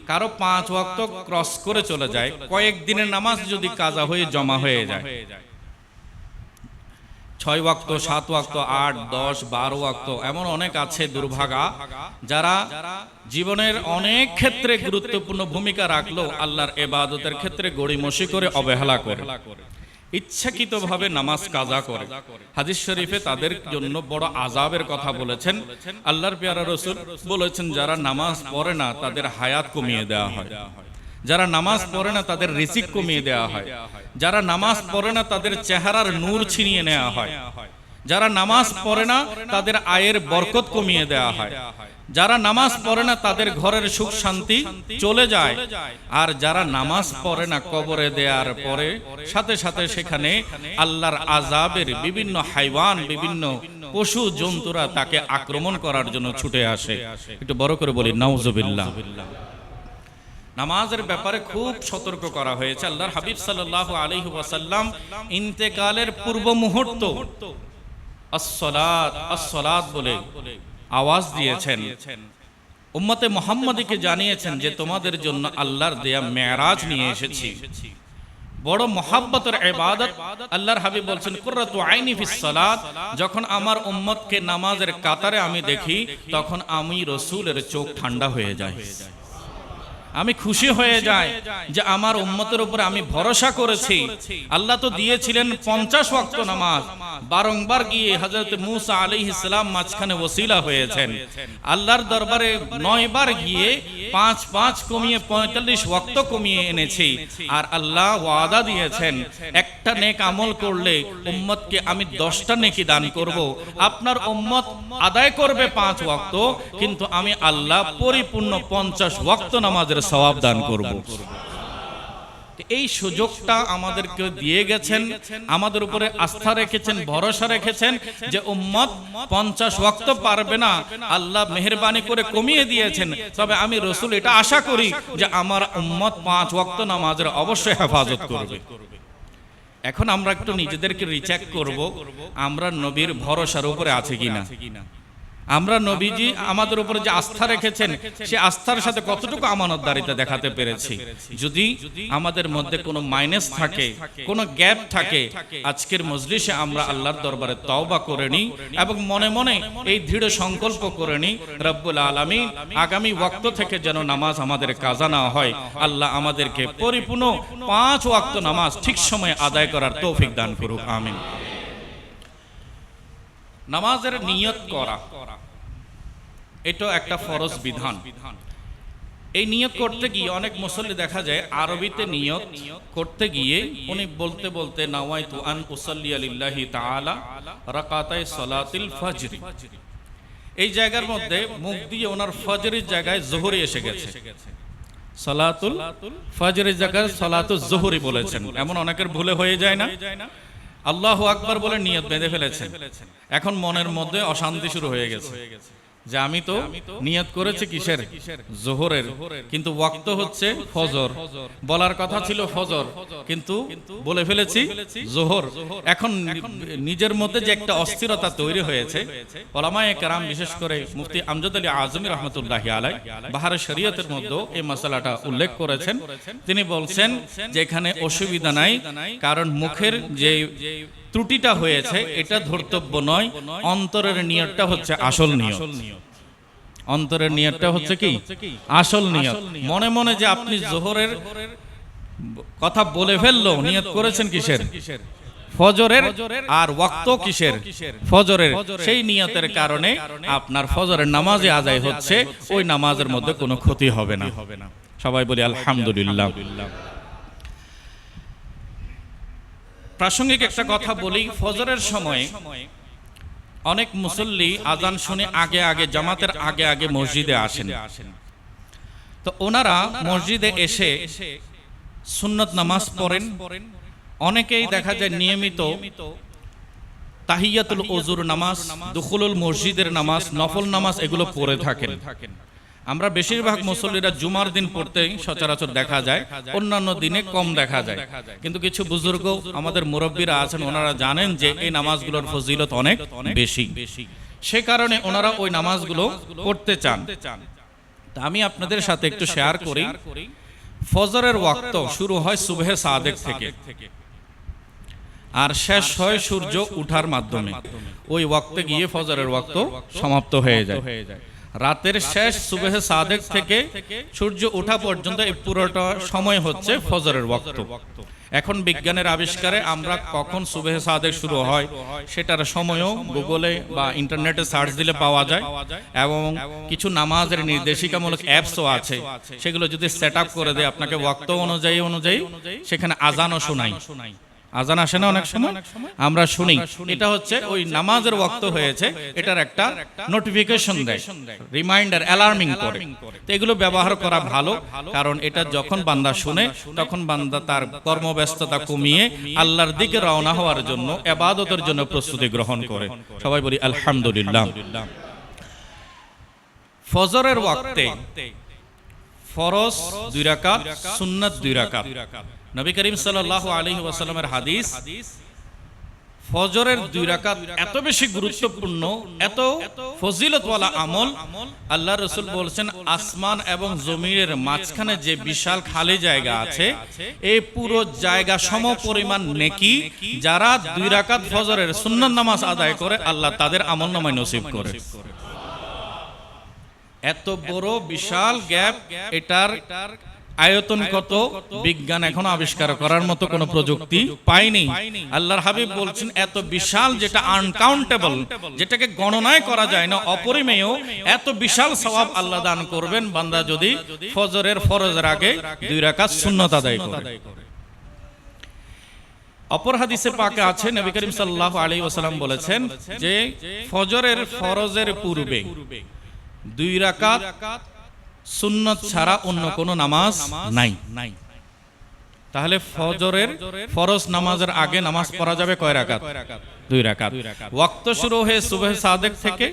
কারো 5 ওয়াক্ত ক্রস করে চলে যায়, কয়েকদিনের নামাজ যদি কাজা হয়ে জমা হয়ে যায়, 6 ওয়াক্ত, 7 ওয়াক্ত, 8, 10, 12 ওয়াক্ত, এমন অনেক আছে দুর্ভাগা যারা জীবনের অনেক ক্ষেত্রে গুরুত্বপূর্ণ ভূমিকা রাখলো আল্লাহর ইবাদতের ক্ষেত্রে গড়িমসি করে অবহেলা করে, ইচ্ছাকৃতভাবে নামাজ কাজা করে। হাদিস শরীফে তাদের জন্য বড় আযাবের কথা বলেছেন আল্লাহর পেয়ারা রাসূল বলেছেন, যারা নামাজ পড়ে না তাদের হায়াত কমিয়ে দেওয়া হয়, যারা নামাজ পড়ে না তাদের রিজিক কমিয়ে দেওয়া হয়, যারা নামাজ পড়ে না তাদের চেহারার নূর ছিনিয়ে নেওয়া হয়, যারা নামাজ পড়ে না তাদের আয়ের বরকত কমিয়ে দেওয়া হয়, যারা নামাজ পড়ে না তাদের ঘরের সুখ শান্তি চলে যায়, আর যারা নামাজ পড়ে না কবরে দেওয়ার পরে সাথে সাথে সেখানে আল্লাহর আযাবের বিভিন্ন হাইওয়ান, বিভিন্ন পশু জন্তুরা তাকে আক্রমণ করার জন্য ছুটে আসে। একটু বড় করে বলি নাউজুবিল্লাহ। নামাজের ব্যাপারে খুব সতর্ক করা হয়েছে। আল্লাহর হাবিব সাল্লাল্লাহু আলাইহি ওয়াসাল্লাম ইন্তেকালের পূর্ব মুহূর্ত আসসালাত আসসালাত বলে আওয়াজ দিয়েছেন, উম্মতে মুহাম্মাদীকে জানিয়েছেন যে তোমাদের জন্য আল্লাহর দেয়া মেরাজ নিয়ে এসেছি। বড় মহাব্বতের ইবাদত। আল্লাহর হাবিব বলছেন কুররাতু আইনি ফিস সালাত, যখন আমার উম্মতকে নামাজের কাতারে আমি দেখি তখন আমি রাসূলের চোখ ঠান্ডা হয়ে যায়, আমি খুশি হয়ে যাই যে আমার উম্মতের উপরে আমি ভরসা করেছি। আল্লাহ তো দিয়েছিলেন 50 ওয়াক্ত নামাজ, বারংবার গিয়ে হযরত মূসা আলাইহিস সালাম মাঝখানে ওসিলা হয়েছেন। আল্লাহর দরবারে 9 বার গিয়ে 5 কমিয়ে 45 ওয়াক্ত কমিয়ে এনেছি। আর আল্লাহ ওয়াদা দিয়েছেন একটা নেক আমল করলে উম্মতকে আমি 10টা নেকি দান করব। আপনার উম্মত আদায় করবে 5 ওয়াক্ত, কিন্তু আমি আল্লাহ পরিপূর্ণ 50 ওয়াক্ত নামাজের সওয়াব দান করব। এই সুযোগটা আমাদেরকে দিয়ে গেছেন, আমাদের উপরে আস্থা রেখেছেন, ভরসা রেখেছেন যে উম্মত 50 ওয়াক্ত পারবে না, আল্লাহ মেহেরবানি করে কমিয়ে দিয়েছেন। তবে আমি রাসূল এটা আশা করি যে আমার উম্মত 5 ওয়াক্ত নামাজের অবশ্যই হেফাজত করবে। এখন আমরা একটু নিজেদেরকে রিচেক করব, আমরা নবীর ভরসার উপরে আছে কিনা। আমরা নবীজি আমাদের উপরে যে আস্থা রেখেছেন সে আস্থার সাথে কতটুকু আমানতদারিতা দেখাতে পেরেছি। যদি আমাদের মধ্যে কোনো মাইনাস থাকে, কোনো গ্যাপ থাকে, আজকের মজলিসে আমরা আল্লাহর দরবারে তওবা করে নিই এবং মনে মনে এই দৃঢ় সংকল্প করে নিই রব্বুল আলামিন আগামী ওয়াক্ত থেকে যেন নামাজ আমাদের কাজা না হয়। আল্লাহ আমাদেরকে পরিপূর্ণ 5 ওয়াক্ত নামাজ ঠিক সময়ে আদায় করার তৌফিক দান করুক, আমিন। নামাজের নিয়ত করা এটা একটা ফরজ বিধান। এই নিয়ত করতে গিয়ে অনেক মুসল্লি দেখা যায় আরবিতে নিয়ত করতে গিয়ে উনি বলতে বলতে নাওয়াইতু আন উসাল্লি লিল্লাহি তাআলা রাকাতাই সালাতিল ফজর, এই জায়গার মধ্যে মুখ দিয়ে ওনার ফজরের জায়গায় যোহরি এসে গেছে, সালাতুল ফজরের জায়গায় সালাতুল যোহরি বলেছেন। এমন অনেকের ভুলে হয়ে যায় না, আল্লাহু আকবার বলে নিয়ত বেঁধে ফেলেছেন। এখন মনের মধ্যে অশান্তি শুরু হয়ে গেছে যে আমি তো নিয়ত করেছি কিসের, যোহরের, কিন্তু ওয়াক্ত হচ্ছে ফজর, বলার কথা ছিল ফজর কিন্তু বলে ফেলেছি যোহর। এখন নিজের মধ্যে যে একটা অস্থিরতা তৈরি হয়েছে, উলামায়ে কেরাম বিশেষ করে মুফতি আমজাদ আলী আজমি রাহমাতুল্লাহি আলাইহি বাহারে শরীয়তের মধ্যে এই মাসালাটা উল্লেখ করেছেন। তিনি বলছেন যে এখানে অসুবিধা নাই, কারণ মুখের যে ত্রুটিটা হয়েছে এটা ধর্তব্য নয়, অন্তরের নিয়তটা হচ্ছে আসল নিয়ত। অন্তরের নিয়তটা হচ্ছে কি আসল নিয়ত। মনে মনে যে আপনি যোহরের কথা বলে ফেললো, নিয়ত করেছেন কিসের, ফজরের, আর ওয়াক্ত কিসের, ফজরের, সেই নিয়তের কারণে আপনার ফজরের নামাজে আদায় হচ্ছে, ওই নামাজের মধ্যে কোনো ক্ষতি হবে না। সবাই বলি আলহামদুলিল্লাহ। প্রাসঙ্গিক একটা কথা বলি, ফজরের সময় অনেক মুসল্লি আজান শুনে আগে আগে জামাতের আগে আগে মসজিদে আসেন। তো ওনারা মসজিদে এসে সুন্নত নামাজ পড়েন। অনেকেই দেখা যায় নিয়মিত তাহিয়াতুল ওযুর নামাজ, দুখুলুল মসজিদের নামাজ, নফল নামাজ এগুলো পড়ে থাকেন। আমরা বেশিরভাগ মুসল্লিরা জুমার দিন পড়তেই সচরাচর দেখা যায়, অন্যান্য দিনে কম দেখা যায়। কিন্তু কিছু বুজুর্গ আমাদের মুরব্বীরা আছেন, ওনারা জানেন যে এই নামাজগুলোর ফজিলত অনেক বেশি, সে কারণে ওনারা ওই নামাজগুলো পড়তে চান। তা আমি আপনাদের সাথে একটু শেয়ার করি। ফজরের ওয়াক্ত শুরু হয় সুবহে সাদেক থেকে আর শেষ হয় সূর্য উঠার মাধ্যমে। ওই ওয়াক্তে গিয়ে ফজরের ওয়াক্ত সমাপ্ত হয়ে যায়। রাতের শেষ সুবহে সাদেক থেকে সূর্য ওঠা পর্যন্ত এই পুরোটা সময় হচ্ছে ফজরের ওয়াক্ত। এখন বিজ্ঞানের আবিষ্কারে আমরা কখন সুবহে সাদেক শুরু হয় সেটার সময়ও গুগলে বা ইন্টারনেটে সার্চ দিলে পাওয়া যায়, এবং কিছু নামাজের নির্দেশিকামূলক অ্যাপসও আছে, সেগুলো যদি সেট আপ করে দেয় আপনাকে ওয়াক্ত অনুযায়ী সেখানে আজানও শোনায়। আজান আসে না অনেক সময়, আমরা শুনি। এটা হচ্ছে ওই নামাজের ওয়াক্ত হয়েছে, এটার একটা নোটিফিকেশন দেয়, রিমাইন্ডার, অ্যালার্মিং করে। তো এগুলো ব্যবহার করা ভালো, কারণ এটা যখন বান্দা শুনে তখন বান্দা তার কর্মব্যস্ততা কমিয়ে আল্লাহর দিকে রওনা হওয়ার জন্য, ইবাদতের জন্য প্রস্তুতি গ্রহণ করে। সবাই বলি আলহামদুলিল্লাহ। ফজরের ওয়াক্তে ফরজ 2 রাকাত, সুন্নাত 2 রাকাত। নবী করিম সাল্লাল্লাহু আলাইহি ওয়াসাল্লামের হাদিস, ফজরের 2 রাকাত এত বেশি গুরুত্বপূর্ণ, এত ফজিলতওয়ালা আমল। আল্লাহ রাসূল বলছেন আসমান এবং জমিনের মাঝখানে যে বিশাল খালি জায়গা আছে, এই পুরো জায়গা সমপরিমাণ নেকি যারা 2 রাকাত ফজরের সুন্নাত নামাজ আদায় করে আল্লাহ তাদের আমলনামায় নসিব করে। এত বড় বিশাল গ্যাপ, এটার আয়তন কত বিজ্ঞান এখনো আবিষ্কার করার মতো কোনো প্রযুক্তি পায়নি। আল্লাহর হাবিব বলছেন এত বিশাল, যেটা আনকাউন্টেবল, যেটাকে গণনায় করা যায় না, অপরিমেয়, এত বিশাল সওয়াব আল্লাহ দান করবেন বান্দা যদি ফজরের ফরজের আগে 2 রাকাত সুন্নাত আদায় করে। অপর হাদিসে পাকে আছে নবী করিম সাল্লাল্লাহু আলাইহি ওয়াসাল্লাম বলেছেন যে ফজরের ফরজের পূর্বে 2 রাকাত সুন্নাত ছাড়া অন্য কোনো নামাজ নাই। তাহলে ফজরের ফরজ নামাজের আগে নামাজ পড়া যাবে কয় রাকাত? 2 রাকাত। ওয়াক্ত শুরু হয়ে সুবহ সাদেক থেকে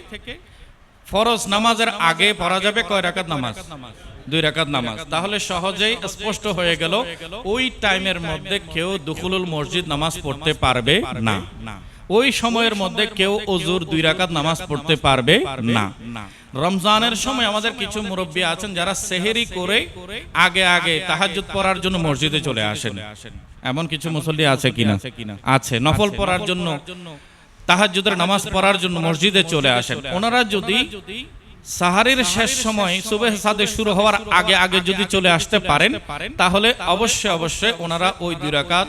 ফরজ নামাজের আগে পড়া যাবে কয় রাকাত নামাজ? 2 রাকাত নামাজ। তাহলে সহজেই স্পষ্ট হয়ে গেল ওই টাইমের মধ্যে কেউ দুখুলুল মসজিদ নামাজ পড়তে পারবে না। ওই সময়ের মধ্যে কেউ ওযুর 2 রাকাত নামাজ পড়তে পারবে না। রমজানের সময় আমাদের কিছু মুরব্বী আছেন যারা সেহরি করে আগে আগে তাহাজ্জুদ পড়ার জন্য মসজিদে চলে আসেন। এমন কিছু মুসল্লি আছে কিনা? আছে। নফল পড়ার জন্য, তাহাজ্জুদের নামাজ পড়ার জন্য মসজিদে চলে আসেন। ওনারা যদি সাহারির শেষ সময় সুবহ সাদেক শুরু হওয়ার আগে আগে যদি চলে আসতে পারেন, তাহলে অবশ্যই ওনারা ওই 2 রাকাত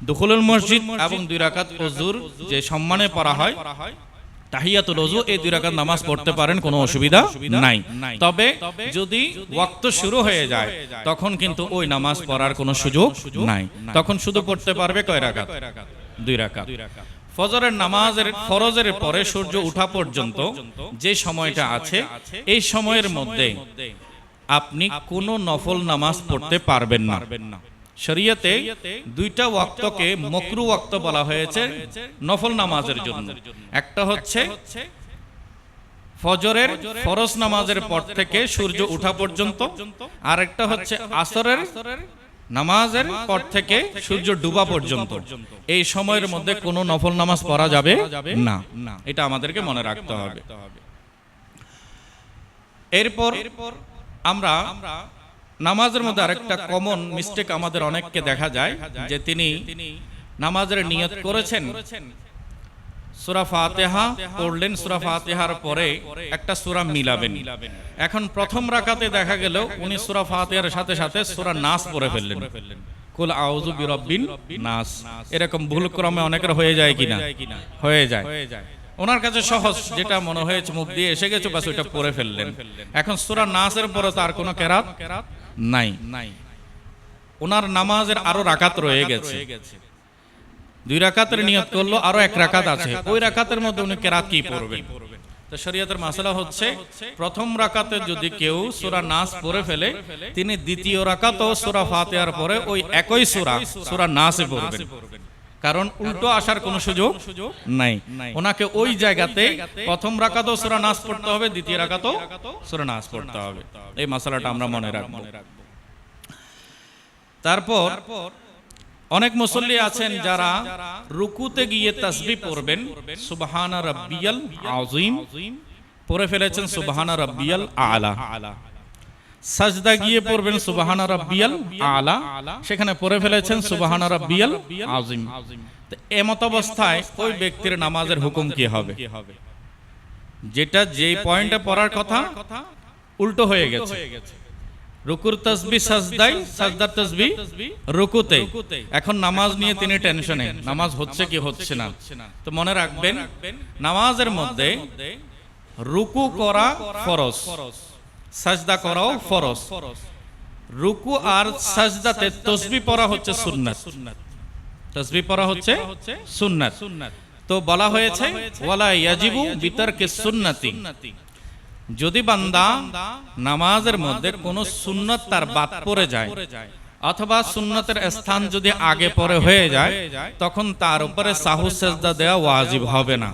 দুখুলুল মসজিদ এবং 2 রাকাত ওযুর যে সম্মানে পড়া হয় তাহিয়াতুল ওযু, এই 2 রাকাত নামাজ পড়তে পারেন, কোনো অসুবিধা নাই। তবে যদি ওয়াক্ত শুরু হয়ে যায় তখন কিন্তু ওই নামাজ পড়ার কোনো সুযোগ নাই। তখন শুধু পড়তে পারবে কয় রাকাত? 2 রাকাত। ফজরের নামাজের ফরজের পরে সূর্য ওঠা পর্যন্ত যে সময়টা আছে, এই সময়ের মধ্যে আপনি কোনো নফল নামাজ পড়তে পারবেন না। শরীয়তে 2টা ওয়াক্তকে মাকরুহ ওয়াক্ত বলা হয়েছে নফল নামাজের জন্য। একটা হচ্ছে ফজরের ফরজ নামাজের পর থেকে সূর্য ওঠা পর্যন্ত, আর একটা হচ্ছে আসরের নামাজের পর থেকে সূর্য ডুবা পর্যন্ত। এই সময়ের মধ্যে কোনো নফল নামাজ পড়া যাবে না, এটা আমাদেরকে মনে রাখতে হবে। এরপর আমরা নামাজের মধ্যে আরেকটা কমন মিস্টেক আমাদের অনেককে দেখা যায় যে তিনি নামাজের নিয়ত করেছেন, সূরা ফাতিহা পড়লেন, সূরা ফাতিহার পরে একটা সূরা মিলাবেন। এখন প্রথম রাকাতে দেখা গেল উনি সূরা ফাতিহার সাথে সাথে সূরা নাস পড়ে ফেললেন, কুল আউযু বিরাব্বিন নাস। এরকম ভুল ক্রমে অনেকের হয়ে যায় কিনা? হয়ে যায়। ওনার কাছে সহজ যেটা মনে হয়েছে, মুখ দিয়ে এসে গেছে, বাস ওইটা পড়ে ফেললেন। এখন সূরা নাসের পরে তার কোনো কেরাত নাই। ওনার নামাজের আরো রাকাত রয়ে গেছে, 2 রাকাতের নিয়ত করলো, আরো 1 রাকাত আছে, ওই রাকাতের মধ্যে উনি কেরাত কি পড়বেন? তো শরীয়তের মাসলা হচ্ছে প্রথম রাকাতে যদি কেউ সূরা নাস পড়ে ফেলে, তিনি দ্বিতীয় রাকাতও সূরা ফাতিহার পরে ওই একই সূরা নাসে পড়বেন, কারণ উল্টো আসার কোনো সুযোগ নাই। ওনাকে ওই জায়গাতে প্রথম রাকাতও সূরা নাস পড়তে হবে, দ্বিতীয় রাকাতও সূরা নাস পড়তে হবে। এই মাসলাটা আমরা মনে রাখবো। তারপর অনেক মুসল্লি আছেন যারা রুকুতে গিয়ে তাসবিহ পড়বেন, সুবহানা রাব্বিয়াল আযীম পড়ে ফেলেছেন সুবহানা রাব্বিয়াল আলা। সাজদা গিয়ে পড়বেন সুবহানা রাব্বিয়াল আলা, সেখানে পড়ে ফেলেছেন সুবহানা রাব্বিয়াল আযীম। তো এমত অবস্থায় ওই ব্যক্তির নামাজের হুকুম কি হবে? যেটা যেই পয়েন্টে পড়ার কথা উল্টো হয়ে গেছে। রুকুর তাসবিহ সাজদায়, সাজদার তাসবিহ রুকুতে। এখন নামাজ নিয়ে তিনি টেনশনে, নামাজ হচ্ছে কি হচ্ছে না। তো মনে রাখবেন নামাজের মধ্যে রুকু করা ফরজ, সাজদা করাও ফরজ। রুকু আর সাজদাতে তাসবিহ পড়া হচ্ছে সুন্নাত, তাসবিহ পড়া হচ্ছে সুন্নাত। তো বলা হয়েছে ওয়ালা ইয়াজিবু বিতারকি সুন্নতি, যদি বান্দা নামাজের মধ্যে কোনো সুন্নাত তার বাদ পড়ে যায় অথবা সুন্নাতের স্থান যদি আগে পরে হয়ে যায়, তখন তার উপরে সাহু সেজদা দেওয়া ওয়াজিব হবে না।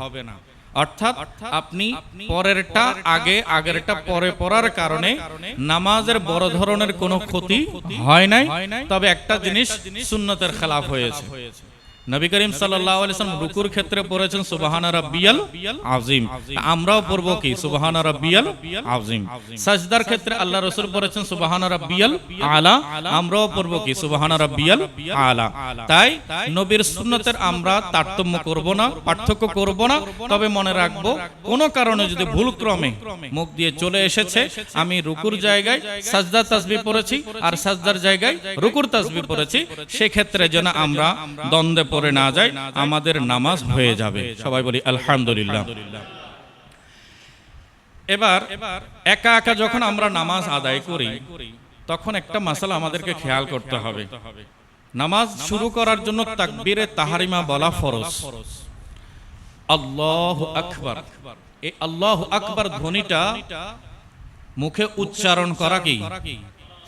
অর্থাৎ আপনি পরেরটা আগে, আগেরটা পরে পড়ার কারণে নামাজের বড় ধরনের কোনো ক্ষতি হয় নাই, তবে একটা জিনিস সুন্নতের খেলাফ হয়েছে। নবী করিম সাল্লাল্লাহু আলাইহি ওয়াসাল্লাম রুকুর ক্ষেত্রে পড়েছেন সুবহানা রাব্বিয়াল আযীম, আমরাও পড়ব কি সুবহানা রাব্বিয়াল আযীম। সাজদার ক্ষেত্রে আল্লাহ রাসূল পড়েছেন সুবহানা রাব্বিয়াল আলা, আমরাও পড়ব কি সুবহানা রাব্বিয়াল আলা। তাই নবীর সুন্নতের আমরা তারতম্য করব না, পার্থক্য করব না। তবে মনে রাখবো কোন কারণে যদি ভুলক্রমে মুখ দিয়ে চলে এসেছে আমি রুকুর জায়গায় সাজদা তাসবিহ পড়েছি আর সাজদার জায়গায় রুকুর তাসবিহ পড়েছি, সেক্ষেত্রে যেন আমরা দ্বন্দ্বে পড়ে না যাই, আমাদের নামাজ হয়ে যাবে। সবাই বলি আলহামদুলিল্লাহ। এবার একা একা যখন আমরা নামাজ আদায় করি তখন একটা মাসালা আমাদেরকে খেয়াল করতে হবে। নামাজ শুরু করার জন্য তাকবীরে তাহরিমা বলা ফরজ। আল্লাহু আকবার, এই আল্লাহু আকবার ধ্বনিটা মুখে উচ্চারণ করা কি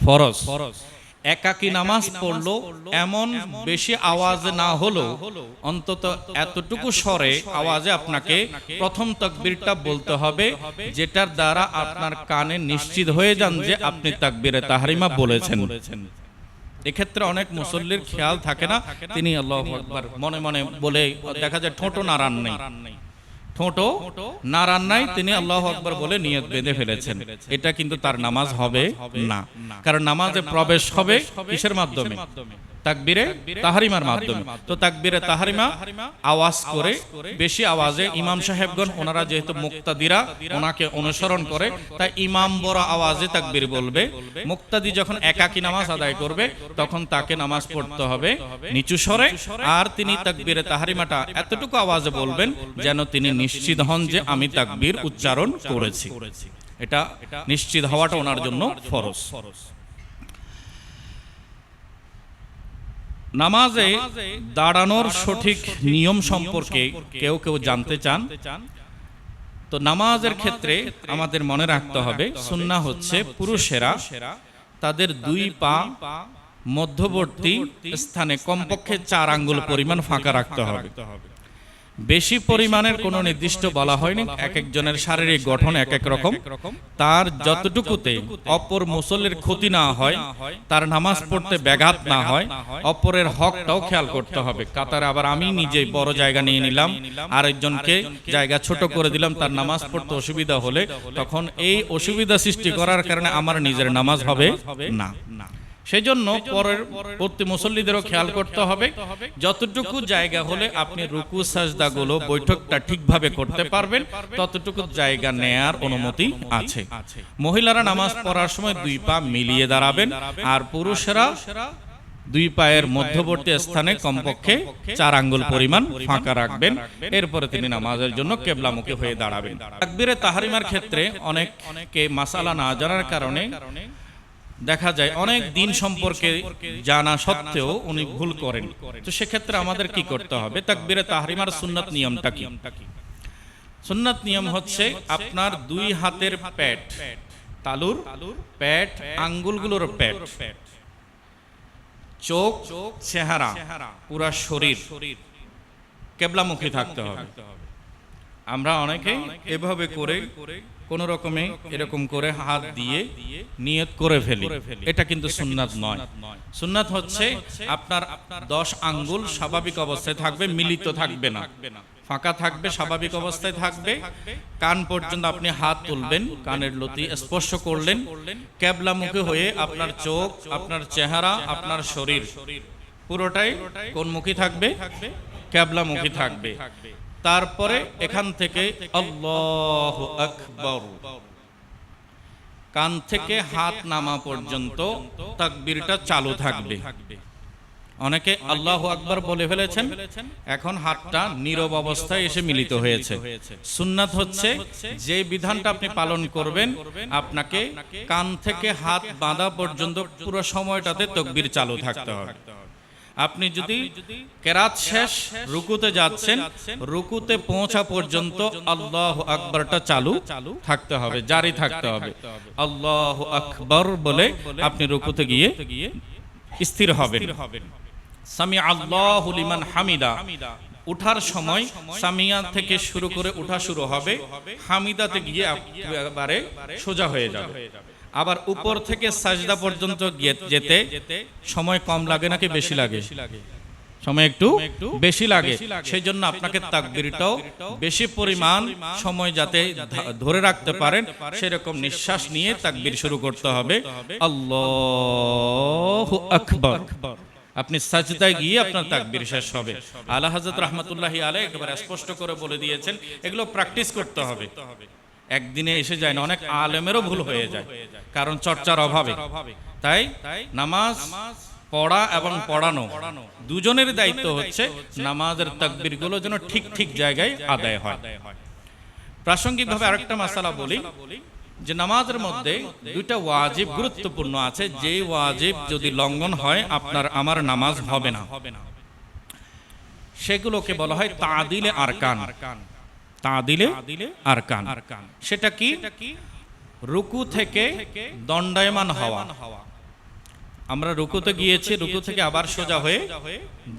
ফরজ। একাকী নামাজ পড়লো এমন বেশি আওয়াজে না হলো অন্তত এতটুকু স্বরে আওয়াজে আপনাকে প্রথম তাকবীরটা বলতে হবে, যেটার দ্বারা আপনার কানে নিশ্চিত হয়ে যান যে আপনি তাকবীরে তাহরিমা বলেছেন। এক্ষেত্রে অনেক মুসল্লির খেয়াল থাকে না, তিনি আল্লাহু আকবার মনে মনে বলে দেখা যায় ঠোঁটও নাড়ান নাই, ঠোঁটও নাড়ান নাই, তিনি আল্লাহু আকবার বলে নিয়ত বেঁধে ফেলেছেন। এটা কিন্তু তার নামাজ হবে না, কারণ নামাজে প্রবেশ হবে কিসের মাধ্যমে? তাকবীরে তাহরিমার মাধ্যমে। তো তাকবীরে তাহরিমা আওয়াজ করে বেশি আওয়াজে ইমাম সাহেবগণ ওনারা যেহেতু মুক্তাদিরা ওনাকে অনুসরণ করে, তাই ইমাম বড় আওয়াজে তাকবীর বলবে। মুক্তাদি যখন একাকী নামাজ আদায় করবে তখন তাকে নামাজ পড়তে হবে নিচু স্বরে, আর তিনি তাকবীরে তাহরিমাটা এতটুকু আওয়াজে বলবেন যেন তিনি নিশ্চিত হন যে আমি তাকবীর উচ্চারণ করেছি। এটা নিশ্চিত হওয়াটা ওনার জন্য ফরজ। নামাজে দাঁড়ানোর সঠিক নিয়ম সম্পর্কে কেউ কেউ জানতে চান। তো নামাজের ক্ষেত্রে আমাদের মনে রাখতে হবে সুন্নাহ হচ্ছে পুরুষেরা তাদের দুই পা মধ্যবর্তী স্থানে কমপক্ষে 4 আঙ্গুল পরিমাণ ফাঁকা রাখতে হবে। বেশি পরিমাণের কোনো নির্দিষ্ট বলা হয়নি, এক একজনের শারীরিক গঠন এক এক রকম। তার যতটুকুতে অপর মুসল্লির ক্ষতি না হয়, তার নামাজ পড়তে ব্যাঘাত না হয়, অপরের হকটাও খেয়াল করতে হবে। কাতারে আবার আমি নিজে বড় জায়গা নিয়ে নিলাম, আরেকজনকে জায়গা ছোট করে দিলাম, তার নামাজ পড়তে অসুবিধা হলে তখন এই অসুবিধা সৃষ্টি করার কারণে আমার নিজের নামাজ হবে না। সেই জন্য পরবর্তী মুসল্লিদেরও খেয়াল করতে হবে যতটুকু জায়গা হলে আপনি রুকু সাজদাগুলো বৈঠকটা ঠিকভাবে করতে পারবেন ততটুকু জায়গা নেয়ার অনুমতি আছে। মহিলারা নামাজ পড়ার সময় 2 পা মিলিয়ে দাঁড়াবেন, আর পুরুষেরা 2 পায়ের মধ্যবর্তী স্থানে কমপক্ষে 4 আঙ্গুল পরিমাণ ফাঁকা রাখবেন। এরপরে তিনি নামাজের জন্য কিবলামুখী হয়ে দাঁড়াবেন। তাকবীরে তাহরিমার ক্ষেত্রে অনেকে মাসালা না জানার কারণে দেখা যায় অনেক দিন সম্পর্কে জানা সত্ত্বেও উনি ভুল করেন। তো সেক্ষেত্রে আমাদের কি করতে হবে? তাকবীরে তাহরিমার সুন্নাত নিয়মটা কি? সুন্নাত নিয়ম হচ্ছে আপনার 2 হাতের পেট, তালুর পেট, আঙ্গুলগুলোর পেট, চোখ, চেহারা, পুরা শরীর কিবলামুখী থাকতে হবে। আমরা অনেকে এভাবে করে কোন রকমে এরকম করে হাত দিয়ে নিয়ত করে ফেলি, এটা কিন্তু সুন্নাত নয়। সুন্নাত হচ্ছে আপনার 10 আঙ্গুল স্বাভাবিক অবস্থায় থাকবে, মিলিত থাকবে না, ফাঁকা থাকবে, স্বাভাবিক অবস্থায় থাকবে। কান পর্যন্ত আপনি হাত তুলবেন, কানের লতি স্পর্শ করলেন, কিবলামুখী হয়ে আপনার চোখ, আপনার চেহারা, আপনার শরীর পুরোটাই কোনমুখী থাকবে? কিবলামুখী থাকবে। তারপরে এখান থেকে আল্লাহু আকবার, কান থেকে হাত নামা পর্যন্ত তাকবীরটা চালু থাকবে। অনেকে আল্লাহু আকবার বলে ফেলেছেন, এখন হাতটা নীরব অবস্থায় এসে মিলিত হয়েছে। সুন্নাত হচ্ছে যে বিধানটা আপনি পালন করবেন, আপনাকে কান থেকে হাত বাঁধা পর্যন্ত পুরো সময়টাতে তাকবীর চালু থাকতে হবে। আপনি যদি কেরাত শেষ রুকুতে যাচ্ছেন, রুকুতে পৌঁছা পর্যন্ত আল্লাহু আকবারটা চালু থাকতে হবে, জারি থাকতে হবে। আল্লাহু আকবার বলে আপনি রুকুতে গিয়ে স্থির হবেন। সামি আল্লাহু লিমান হামিদা, উঠার সময় সামিয়া থেকে শুরু করে উঠা শুরু হবে, হামিদাতে গিয়ে একেবারে সোজা হয়ে যাবে। আবার উপর থেকে সাজদা পর্যন্ত যেতে সময় কম লাগে নাকি বেশি লাগে? সময় একটু বেশি লাগে, সেই জন্য আপনাকে তাকবীরটাও বেশি পরিমাণ সময় যাতে ধরে রাখতে পারেন সেরকম নিঃশ্বাস নিয়ে তাকবীর শুরু করতে হবে। আল্লাহু আকবার। আপনি সাজদায় গিয়ে আপনার তাকবীর শেষ হবে। আলা হযরত রাহমাতুল্লাহি আলাইহি একেবারে স্পষ্ট করে বলে দিয়েছেন, এগুলো প্র্যাকটিস করতে হবে, একদিনে এসে যায় না। অনেক আলেমেরও ভুল হয়ে যায় কারণ চর্চার অভাবে। তাই নামাজ পড়া এবং পড়ানো দুজনের দায়িত্ব হচ্ছে নামাজের তাকবীরগুলো যেন ঠিক ঠিক জায়গায় আদায় হয়। প্রাসঙ্গিকভাবে আরেকটা মাসালা বলি যে নামাজের মধ্যে দুইটা ওয়াজিব গুরুত্বপূর্ণ আছে, যে ওয়াজিব যদি লঙ্ঘন হয় আপনার আমার নামাজ হবে না। সেগুলোকে বলা হয় তাদিলে আরকান। তাদিলে আরকান সেটা কি? রুকু থেকে দণ্ডায়মান হওয়া। আমরা রুকুতে গিয়েছি, রুকু থেকে আবার সোজা হয়ে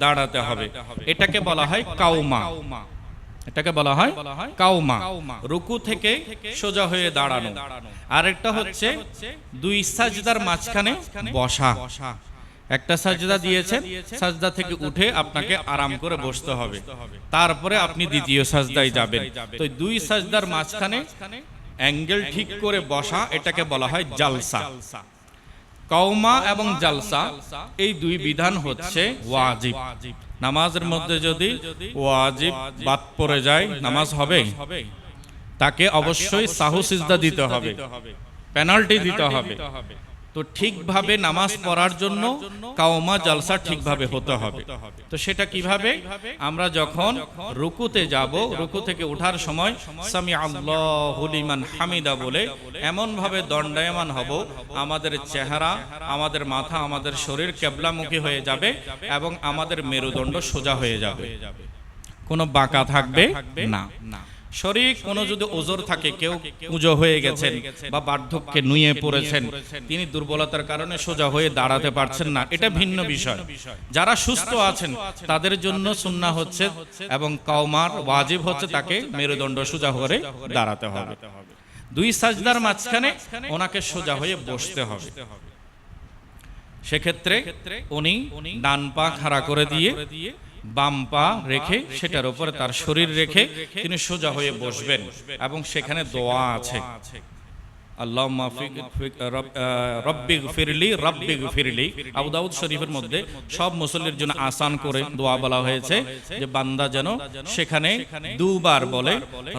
দাঁড়াতে হবে, এটাকে বলা হয় কাউমা। এটাকে বলা হয় কাউমা, রুকু থেকে সোজা হয়ে দাঁড়ানো। আরেকটা হচ্ছে দুই সাজদার মাঝখানে বসা। একটা সাজদা দিয়েছেন, সাজদা থেকে উঠে আপনাকে আরাম করে বসতে হবে, তারপরে আপনি দ্বিতীয় সাজদায় যাবেন। তো দুই সাজদার মাঝখানে অ্যাঙ্গেল ঠিক করে বসা, এটাকে বলা হয় জালসা। কাউমা এবং জালসা এই দুই বিধান হচ্ছে ওয়াজিব। নামাজের মধ্যে যদি ওয়াজিব বাদ পড়ে যায় নামাজ হবে? তাকে অবশ্যই সাহু সিজদা দিতে হবে, পেনাল্টি দিতে হবে। তো ঠিকভাবে নামাজ পড়ার জন্য কাওমা জালসা ঠিকভাবে হতে হবে। তো সেটা কিভাবে? আমরা যখন রুকুতে যাব, রুকু থেকে ওঠার সময় সামি আল্লাহু লিমান হামিদা বলে এমন ভাবে দণ্ডায়মান হব, আমাদের চেহারা, আমাদের মাথা, আমাদের শরীর কিবলামুখী হয়ে যাবে এবং আমাদের মেরুদণ্ড সোজা হয়ে যাবে, কোনো বাঁকা থাকবে না। শরীর কোনো যদি ওজর থাকে, কেউ কুঁজো হয়ে গেছেন বা বার্ধক্যে নুয়ে পড়েছেন, তিনি দুর্বলতার কারণে সোজা হয়ে দাঁড়াতে পারছেন না, এটা ভিন্ন বিষয়। যারা সুস্থ আছেন তাদের জন্য সুন্নাহ হচ্ছে এবং কাওমার ওয়াজিব হচ্ছে তাকে মেরুদণ্ড সোজা করে দাঁড়াতে হবে। দুই সাজদার মাঝখানে ওনাকে সোজা হয়ে বসতে হবে। সেক্ষেত্রে উনি ডান পা খাড়া করে দিয়ে বাম পা রেখে সেটার উপরে তার শরীর রেখে তিনি সোজা হয়ে বসবেন এবং সেখানে দোয়া আছে, আল্লাহুম্মা রব্বিগফিরলি রব্বিগফিরলি। আবু দাউদ শরীফের মধ্যে সব মুসল্লির জন্য আসান করে দোয়া বলা হয়েছে যে বান্দা যেন সেখানে দুবার বলে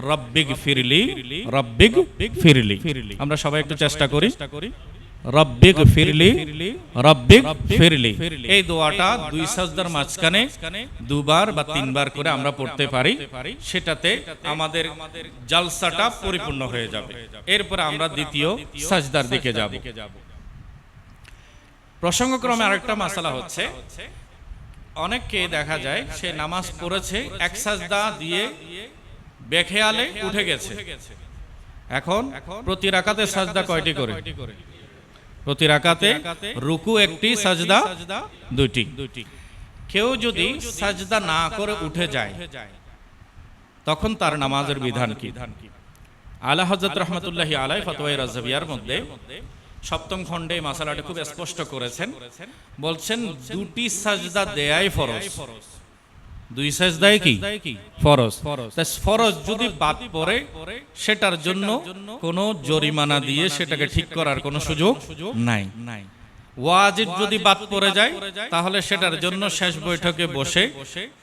রব্বিগফিরলি রব্বিগফিরলি। আমরা সবাই একটু চেষ্টা করি, রব্বিগফিরলি রব্বিগফিরলি। এই দোয়াটা দুই সাজদার মাঝখানে দুবার বা তিনবার করে আমরা পড়তে পারি, সেটাতে আমাদের জালসাটা পরিপূর্ণ হয়ে যাবে। এরপর আমরা দ্বিতীয় সাজদার দিকে যাব। প্রসঙ্গক্রমে আরেকটা মাসালা হচ্ছে, অনেককে দেখা যায় সে নামাজ পড়েছে, এক সাজদা দিয়ে বেখেয়ালে উঠে গেছে। এখন প্রতি রাকাতে সাজদা কয়টি করে? প্রতি রাকাতে রুকু একটি, সাজদা দুইটি। কেউ যদি সাজদা না করে উঠে যায় তখন তার নামাজের বিধান কি? আলা হযরত রাহমাতুল্লাহি আলাইহি ফাতওয়ায়ে রাজভিয়ার মধ্যে সপ্তম খণ্ডে মাসালাটা খুব স্পষ্ট করেছেন। বলছেন দুটি সাজদা দেয়াই ফরজ। দুই সাজদায় কি ফরজ? ফরজ যদি বাদ পড়ে সেটার জন্য কোনো জরিমানা দিয়ে সেটাকে ঠিক করার কোনো সুযোগ নাই। ওয়াজিব যদি বাদ পড়ে যায় তাহলে সেটার জন্য শেষ বৈঠকে বসে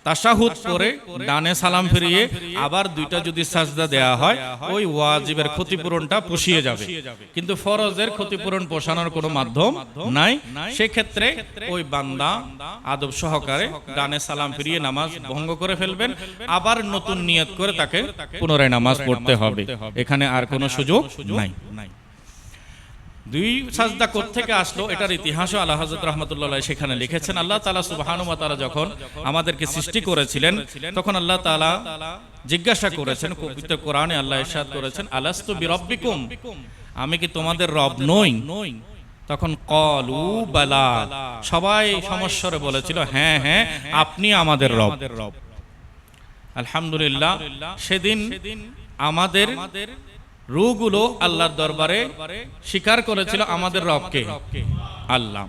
তাশাহুদ করে ডানে সালাম ফিরিয়ে আবার দুইটা যদি সাজদা দেয়া হয়, ওই ওয়াজিবের ক্ষতিপূরণটা পুষিয়ে যাবে। কিন্তু ফরজের ক্ষতিপূরণ পোষানোর কোনো মাধ্যম নাই। সেক্ষেত্রে ওই বান্দা আদব সহকারে ডানে সালাম ফিরিয়ে নামাজ ভঙ্গ করে ফেলবেন, আবার নতুন নিয়ত করে তাকে পুনরায় নামাজ পড়তে হবে। এখানে আর কোনো সুযোগ নাই। দুই সাজদা কোত্থেকে আসলো এটার ইতিহাসও আলা হযরত রাহমাতুল্লাহ আলাইহি সেখানে লিখেছেন। আল্লাহ তাআলা সুবহানাহু ওয়া তাআলা যখন আমাদেরকে সৃষ্টি করেছিলেন তখন আল্লাহ তাআলা জিজ্ঞাসা করেছেন, পবিত্র কোরআনে আল্লাহ ইরশাদ করেছেন, আলাস্তু বিরাব্বিকুম, আমি কি তোমাদের রব নই? তখন ক্বালু বালা, সবাই সমস্বরে বলেছিল হ্যাঁ হ্যাঁ আপনি আমাদের রব। আলহামদুলিল্লাহ, সেদিন আমাদের রূহগুলো আল্লাহর দরবারে স্বীকার করেছিল আমাদের রবকে আল্লাহ।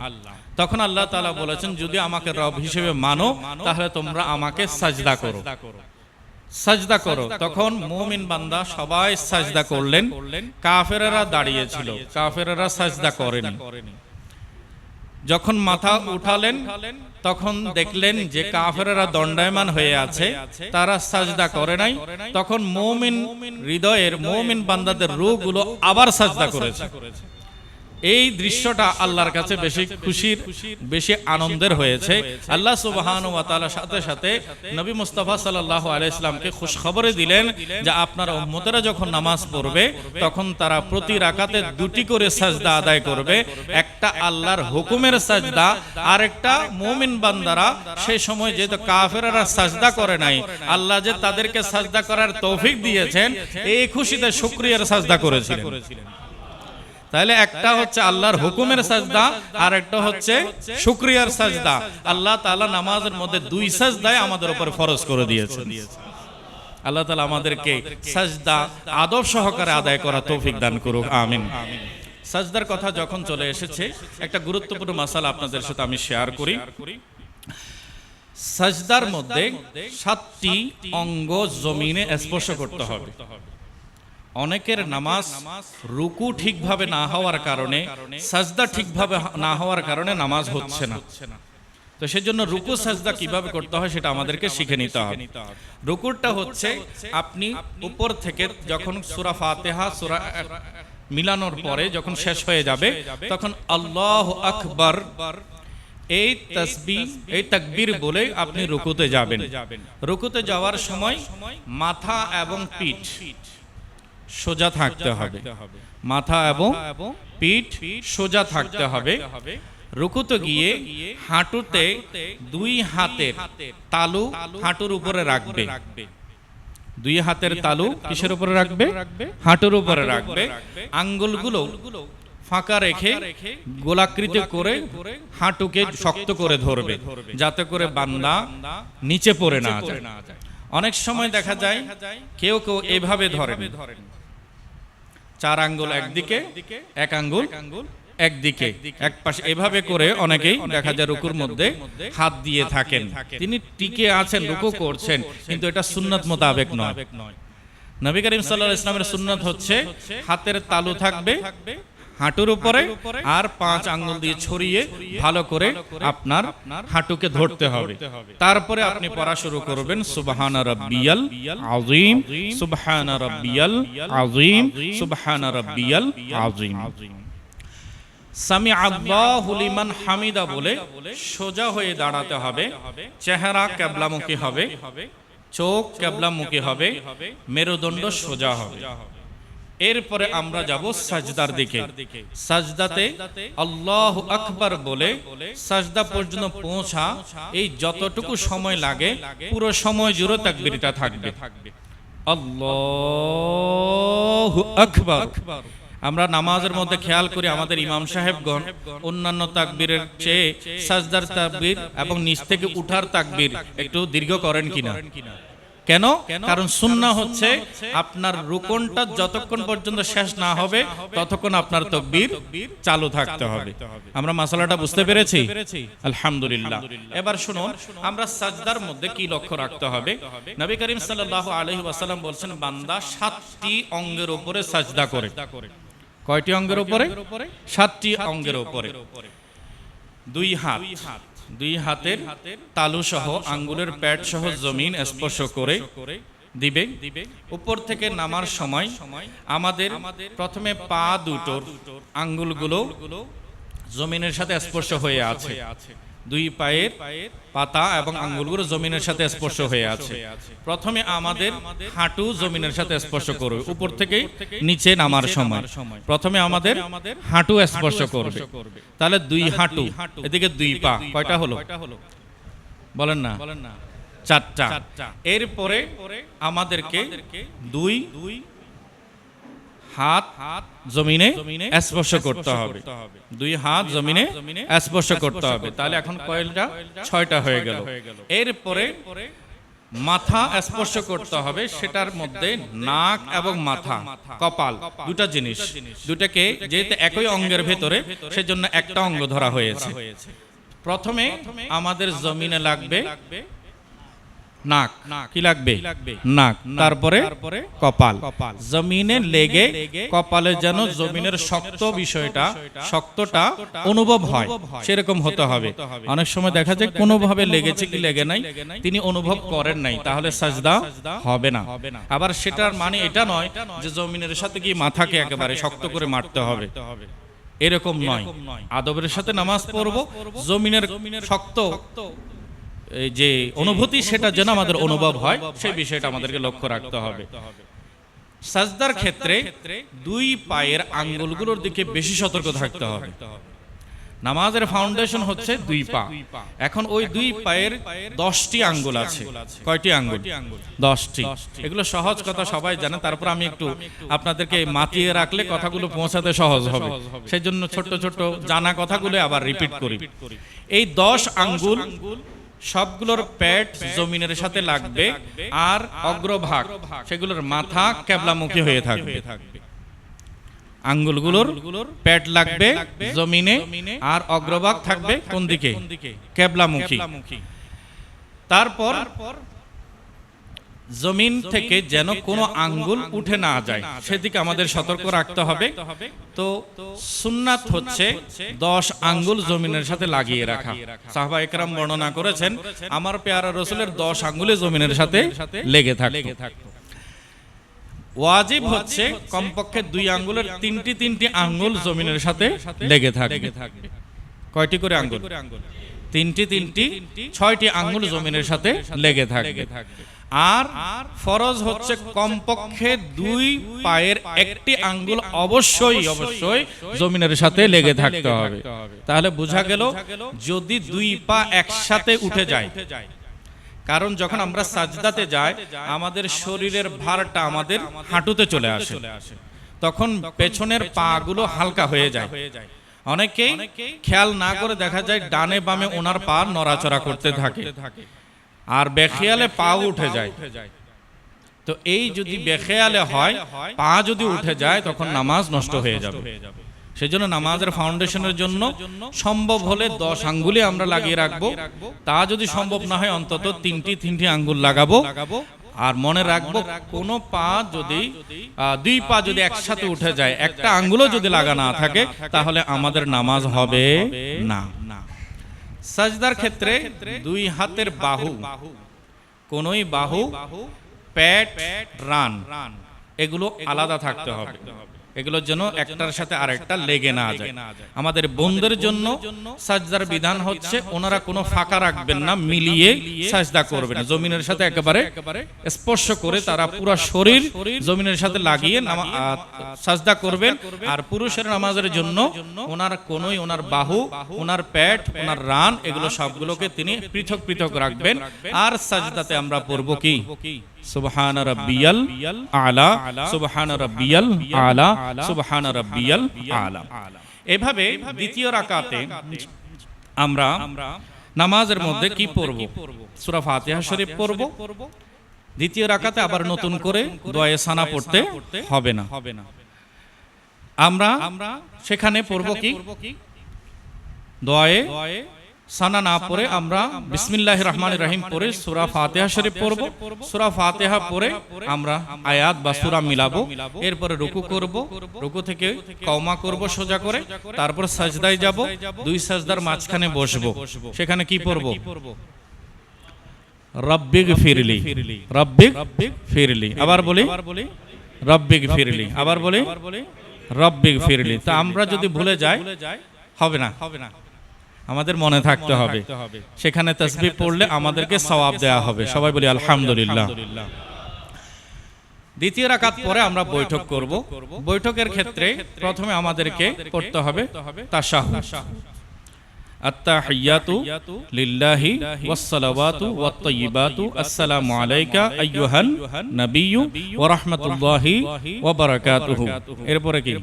তখন আল্লাহ তাআলা বলেছেন, যদি আমাকে রব হিসেবে মানো তাহলে তোমরা আমাকে সাজদা করো, সাজদা করো। তখন মুমিন বান্দা সবাই সাজদা করলেন, কাফেরেরা দাঁড়িয়েছিল, কাফেরেরা সাজদা করেনি। যখন মাথা উঠালেন তখন দেখলেন যে কাফেরেরা দণ্ডায়মান হয়ে আছে, তারা সাজদা করে নাই। তখন মুমিন হৃদয়ের মুমিন বান্দাদের রূহগুলো আবার সাজদা করেছে। এই দৃশ্যটা আল্লাহর কাছে বেশি খুশির, বেশি আনন্দের হয়েছে। আল্লাহ সুবহানাহু ওয়া তাআলার সাথে সাথে নবী মুস্তাফা সাল্লাল্লাহু আলাইহি সাল্লামকে খুশখবরে দিলেন যে আপনার উম্মতেরা যখন নামাজ পড়বে তখন তারা প্রতি রাকাতে 2টি করে সাজদা আদায় করবে, একটা আল্লাহর হুকুমের সাজদা, আর একটা মুমিন বান্দারা সেই সময় যেহেতু কাফেররা সাজদা করে নাই, আল্লাহ যে তাদেরকে সাজদা করার তৌফিক দিয়েছেন এই খুশিতে শুকরিয়ার সাজদা করেছিলেন। তাহলে একটা হচ্ছে আল্লাহর হুকুমের সাজদা, আর একটা হচ্ছে শুকরিয়ার সাজদা। আল্লাহ তাআলা নামাজের মধ্যে 2 সাজদায় আমাদের উপর ফরজ করে দিয়েছেন। আল্লাহ তাআলা আমাদেরকে সাজদা আদব সহকারে আদায় করা তৌফিক দান করুক, আমিন। সাজদার কথা যখন চলে এসেছে, একটা গুরুত্বপূর্ণ মাসালা আপনাদের সাথে আমি শেয়ার করি। সাজদার মধ্যে 7টি অঙ্গ জমিনে স্পর্শ করতে হবে। অনেকের নামাজ রুকু ঠিকভাবে না হওয়ার কারণে, সাজদা ঠিকভাবে না হওয়ার কারণে নামাজ হচ্ছে না। তো সেজন্য রুকু সাজদা কিভাবে করতে হয় সেটা আমাদেরকে শিখে নিতে হবে। রুকুটা হচ্ছে আপনি উপর থেকে যখন সূরা ফাতিহা সূরা মিলানোর পরে যখন শেষ হয়ে যাবে তখন আল্লাহু আকবার এই তাসবিহ, এই তাকবীর বলে আপনি রুকুতে যাবেন। রুকুতে যাওয়ার সময় মাথা এবং পিঠ সোজা থাকতে হবে, মাথা এবং পিঠ সোজা থাকতে হবে। রুকুতে গিয়ে হাঁটুতে 2 হাতের তালু হাঁটুর উপরে রাখবে। 2 হাতের তালু কিসের উপরে রাখবে? হাঁটুর উপরে রাখবে। আঙ্গুলগুলো ফাঁকা রেখে গোলাকৃতি করে হাঁটুকে শক্ত করে ধরবে, যাতে করে বান্দা নিচে পড়ে না যায়। অনেক সময় দেখা যায় কেউ কেউ এভাবে ধরেন, 4 আঙ্গুল একদিকে, 1 আঙ্গুল একদিকে, এক পাশে, এভাবে করে অনেকেই দেখা যায় রুকুর মধ্যে হাত দিয়ে থাকেন। তিনি টিকে আছেন, রুকু করছেন, কিন্তু এটা সুন্নাত মোতাবেক নয়। নবী করিম সাল্লাল্লাহু আলাইহি ওয়াসাল্লামের সুন্নাত হচ্ছে হাতের তালু থাকবে হাঁটুর উপরে, আর 5 আঙ্গুল দিয়ে ছড়িয়ে ভালো করে আপনার হাঁটুকে ধরতে হবে। তারপরে আপনি পড়া শুরু করবেন, সুবহানা রাব্বিয়াল আযীম, সুবহানা রাব্বিয়াল আযীম, সুবহানা রাব্বিয়াল আযীম। সামি আল্লাহু লিমান হামিদা বলে সোজা হয়ে দাঁড়াতে হবে। চেহারা কিবলামুখী হবে, চোখ কিবলামুখী হবে, মেরুদণ্ড সোজা হবে। এরপরে আমরা যাব সাজদার দিকে। সাজদাতে আল্লাহু আকবার বলে সাজদা পর্যন্ত পৌঁছা, এই যতটুকু সময় লাগে পুরো সময় জুড়ে তাকবীরটা থাকবে, আল্লাহু আকবার। আমরা নামাজের মধ্যে খেয়াল করি আমাদের ইমাম সাহেবগণ অন্যান্য তাকবীরের চেয়ে সাজদার তাকবীর এবং নিচ থেকে উঠার তাকবীর একটু দীর্ঘ করেন কিনা? কেন? কারণ সুন্নাহ হচ্ছে আপনার রুকুনটা যতক্ষণ পর্যন্ত শেষ না হবে ততক্ষণ আপনার তাকবীর চালু থাকতে হবে। আমরা মাসালাটা বুঝতে পেরেছি? আলহামদুলিল্লাহ। এবার শুনুন, আমরা সাজদার মধ্যে কি লক্ষ্য রাখতে হবে। নবী করিম সাল্লাল্লাহু আলাইহি ওয়াসাল্লাম বলছেন, বান্দা 7টি অঙ্গের উপরে সাজদা করে। কয়টি অঙ্গের উপরে? 7টি অঙ্গের উপরে। 2 হাত, 2 হাতের তালু সহ আঙ্গুলের প্যাড সহ জমিন স্পর্শ করে দিবে। উপর থেকে নামার সময় আমাদের প্রথমে পা দুটোর আঙ্গুলগুলো জমিনের সাথে স্পর্শ হয়ে আছে, 2 পায়ের পাতা এবং আঙ্গুলগুলো জমিনের সাথে স্পর্শ হয়ে আছে। প্রথমে আমাদের হাঁটু জমিনের সাথে স্পর্শ করবে, উপর থেকে নিচে নামার সময় প্রথমে আমাদের হাঁটু স্পর্শ করবে। তাহলে 2 হাঁটু, এদিকে 2 পা, কয়টা হলো? বলেন না, 4টা। এরপরে আমাদেরকে 2 হাত জমিনে স্পর্শ করতে হবে, 2 হাত জমিনে স্পর্শ করতে হবে। তাহলে এখন কয়টা? 6টা হয়ে গেল। এরপরে মাথা স্পর্শ করতে হবে, সেটার মধ্যে নাক এবং মাথা, কপাল, 2টা জিনিস, 2টাকে যেহেতু একই অঙ্গের ভেতরে সেজন্য একটা অঙ্গ ধরা হয়েছে। প্রথমে আমাদের জমিনে লাগবে নাক, কি লাগবে? নাক। তারপরে কপাল। জমিনে লেগে কপালে যেন জমিনের শক্তটা অনুভব হয়, সেরকম হতে হবে। অনেক সময় দেখা যায় কোনোভাবে লেগেছে কি লেগে নাই তিনি অনুভব করেন নাই, তাহলে সাজদা হবে না। আবার সেটার মানে এটা নয় যে জমিনের সাথে কি মাথাকে একেবারে শক্ত করে মারতে হবে, এরকম নয়। আদবের সাথে নামাজ পড়বো, জমিনের শক্ত এই যে অনুভূতি সেটা যেন আমাদের অনুভব হয়, সেই বিষয়টা আমাদেরকে লক্ষ্য রাখতে হবে। সাজদার ক্ষেত্রে দুই পায়ের আঙ্গুলগুলোর দিকে বেশি সতর্ক থাকতে হবে। নামাজের ফাউন্ডেশন হচ্ছে দুই পা। এখন ওই দুই পায়ের 10টি আঙ্গুল আছে। কয়টি আঙ্গুল? 10টি। এগুলো সহজ কথা, সবাই জানে, তারপর আমি একটু আপনাদেরকে মাতিয়ে রাখলে কথাগুলো পৌঁছাতে সহজ হবে, সেই জন্য ছোট্ট ছোট্ট জানা কথাগুলো আবার রিপিট করি। এই 10 আঙ্গুল সবগুলোর পেট জমিনের সাথে লাগবে, আর অগ্রভাগ সেগুলোর মাথা কেবলামুখী হয়ে থাকবে। আঙ্গুলগুলোর পেট লাগবে জমিনে, আর অগ্রভাগ থাকবে কোন দিকে? কেবলামুখী। তারপর জমিন থেকে যেন কোনো আঙ্গুল উঠে না যায়, সেদিকে আমাদের সতর্ক রাখতে হবে। তো সুন্নাত হচ্ছে 10 আঙ্গুল জমিনের সাথে লাগিয়ে রাখা। সাহাবা একরাম বর্ণনা করেছেন, আমার পেয়ারা রাসূলের 10 আঙ্গুলে জমিনের সাথে লেগে থাকতো। ওয়াজিব হচ্ছে কমপক্ষে 2 আঙ্গুলের 3টি আঙ্গুল জমিনের সাথে লেগে থাকবে। কয়টি করে আঙ্গুল? 3টি 6টি আঙ্গুল জমিনের সাথে লেগে থাকবে। আর ফরজ হচ্ছে কমপক্ষে 2 পায়ের একটি আঙ্গুল অবশ্যই জমিনের সাথে লেগে থাকতে হবে। তাহলে বোঝা গেল যদি 2 পা একসাথে উঠে যায়, কারণ যখন আমরা সাজদাতে যাই আমাদের শরীরের ভারটা আমাদের হাঁটুতে চলে আসে, তখন পেছনের পা গুলো হালকা হয়ে যায়। অনেকেই খেয়াল না করে দেখা যায় ডানে বামে ওনার পা নড়াচড়া করতে থাকে, আর বেখেয়ালে পা উঠে যায়। তো এই যদি বেখেয়ালে হয়, পা যদি উঠে যায়, তখন নামাজ নষ্ট হয়ে যাবে। সেজন্য নামাজের ফাউন্ডেশনের জন্য সম্ভব হলে 10 আঙ্গুলে আমরা লাগিয়ে রাখবো। তা যদি সম্ভব না হয় অন্তত 3টি আঙ্গুল লাগাবো। আর মনে রাখবো কোনো পা যদি 2 পা যদি একসাথে উঠে যায়, একটা আঙ্গুলও যদি লাগা না থাকে, তাহলে আমাদের নামাজ হবে না। সাজদার ক্ষেত্রে 2 হাতের বাহু, কোনই বাহু, পেট, রান এগুলো আলাদা থাকতে হবে। এগুলোর জন্য একটার সাথে আরেকটা লেগে না যায়। আমাদের বোনদের জন্য সাজদার বিধান হচ্ছে ওনারা কোনো ফাঁকা রাখবেন না, মিলিয়ে সাজদা করবেন, জমিনের সাথে একেবারে স্পর্শ করে তারা পুরো শরীর জমিনের সাথে লাগিয়ে সাজদা করবেন। আর পুরুষের নামাজের জন্য ওনার কোনই, ওনার বাহু, ওনার পেট, ওনার রান এগুলো সবগুলোকে তিনি পৃথক রাখবেন। আর সাজদাতে আমরা পড়ব কি? সুবহান রাব্বিয়াল আলা, সুবহান রাব্বিয়াল আলা, সুবহান রাব্বিয়াল আলা। এভাবে দ্বিতীয় রাকাতে আমরা নামাজের মধ্যে কি পড়ব? সূরা ফাতিহা শরীফ পড়ব। দ্বিতীয় রাকাতে আবার নতুন করে দোয়া সানা পড়তে হবে না। আমরা সেখানে পড়ব কি? দোয়া সানা না পড়ে আমরা বিসমিল্লাহির রহমানির রহিম পড়ে সূরা ফাতিহা শরীফ পড়ব। সূরা ফাতিহা পড়ে আমরা আয়াত বা সূরা মিলাবো। এরপরে রুকু করব, রুকু থেকে কওমা করব সোজা করে, তারপর সাজদায় যাব, 2 সাজদার মাঝখানে বসবো। সেখানে কি পড়ব? রব্বিগফিরলি, রব্বিগফিরলি। আবার বলি রব্বিগফিরলি, আবার বলি রব্বিগফিরলি। তা আমরা যদি ভুলে যাই হবে না, আমাদের মনে থাকতে হবে। সেখানে তাসবিহ পড়লে আমাদেরকে সওয়াব দেয়া হবে। সবাই বলি আলহামদুলিল্লাহ। দ্বিতীয় রাকাত পরে আমরা বৈঠক করব। বৈঠকের ক্ষেত্রে প্রথমে আমাদেরকে পড়তে হবে তাশাহুদ। আত-তাহিয়াতু লিল্লাহি ওয়াস-সালাওয়াতু ওয়াত-তাইয়্যিবাতু আসসালামু আলাইকা আইয়ুহান নাবিয়্যু ওয়া রাহমাতুল্লাহি ওয়া বারাকাতুহু। এরপরে কি?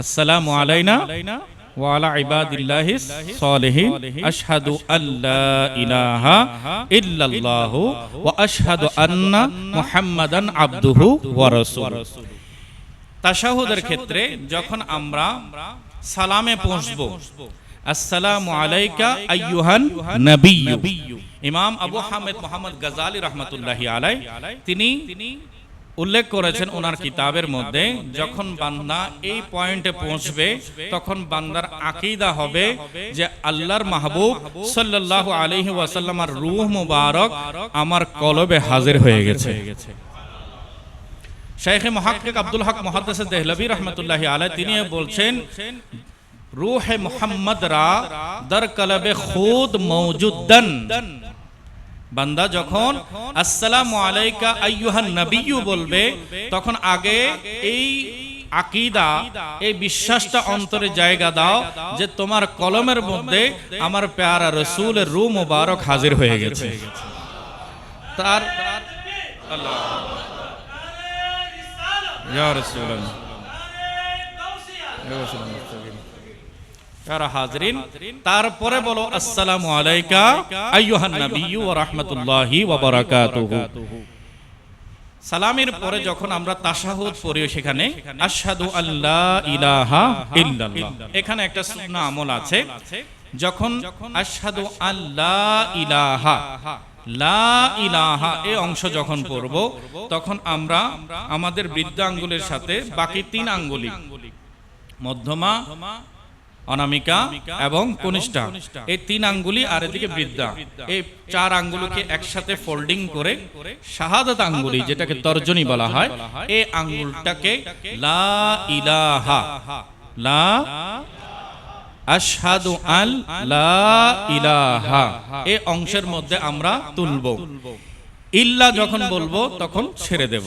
আসসালামু আলাইনা ওয়া আলা ইবাদিল্লাহিস সালিহিন আশহাদু আল্লা ইলাহা ইল্লাল্লাহু ওয়া আশহাদু আন্না মুহাম্মাদান আবদুহু ওয়া রাসূলুহু। তাশাহুদের ক্ষেত্রে যখন আমরা সালামে পৌঁছবো, আসসালামু আলাইকা আইয়ুহান নাবিয়্যু। ইমাম আবু হামিদ মুহাম্মদ গাজালি রাহমাতুল্লাহি আলাইহি তিনি উল্লেখ করেছেন ওনার কিতাবের মধ্যে, যখন বান্দা এই পয়েন্টে পৌঁছবে তখন বান্দার আকীদা হবে যে আল্লাহর মাহবুব সাল্লাল্লাহু আলাইহি ওয়াসাল্লামের রূহ মুবারক আমার কলবে হাজির হয়ে গেছে। শাইখ মুহাক্কিক আব্দুল হক মুহাদ্দিস দেহলভী রাহমাতুল্লাহি আলাইহি তিনি বলছেন, রূহে মুহাম্মদ রা দর কলবে খুদ মওজুদান। বান্দা যখন আসসালামু আলাইকা আইয়ুহান নাবিয়্যু বলবে তখন আগে এই আকীদা, এই বিশ্বাসটা অন্তরে জায়গা দাও যে তোমার কলমের মধ্যে আমার প্যারা রাসূলের রূহ মুবারক হাজির হয়ে গেছে। তার আল্লাহ ইয়া রাসূলুল্লাহ হাজরিন, তারপরে বলো আসসালামু আলাইকা আইয়ুহান নাবিয়্যু ওয়া রাহমাতুল্লাহি ওয়া বারাকাতুহু। সালামের পরে যখন আমরা তাশাহুদ পড়ি সেখানে আশহাদু আল্লা ইলাহা ইল্লাল্লাহ, এখানে একটা সুন্নাহ আমল আছে। যখন আশহাদু আল্লা ইলাহা লা ইলাহা এই অংশ যখন পড়ব তখন আমরা আমাদের বৃদ্ধা আঙ্গুলের সাথে বাকি 3 আঙ্গুলি মধ্যমা, অনামিকা এবং কনিষ্ঠা, এই 3 আঙ্গুলি আর এদিকে বৃদ্ধা, এই 4 আঙ্গুলকে একসাথে ফোল্ডিং করে শাহাদাত আঙ্গুলি যেটাকে তর্জনী বলা হয়, এই আঙ্গুলটাকে লা ইলাহা লা আশহাদু আল লা ইলাহা এই অংশের মধ্যে আমরা তুলব। ইল্লা যখন বলবো তখন ছেড়ে দেব।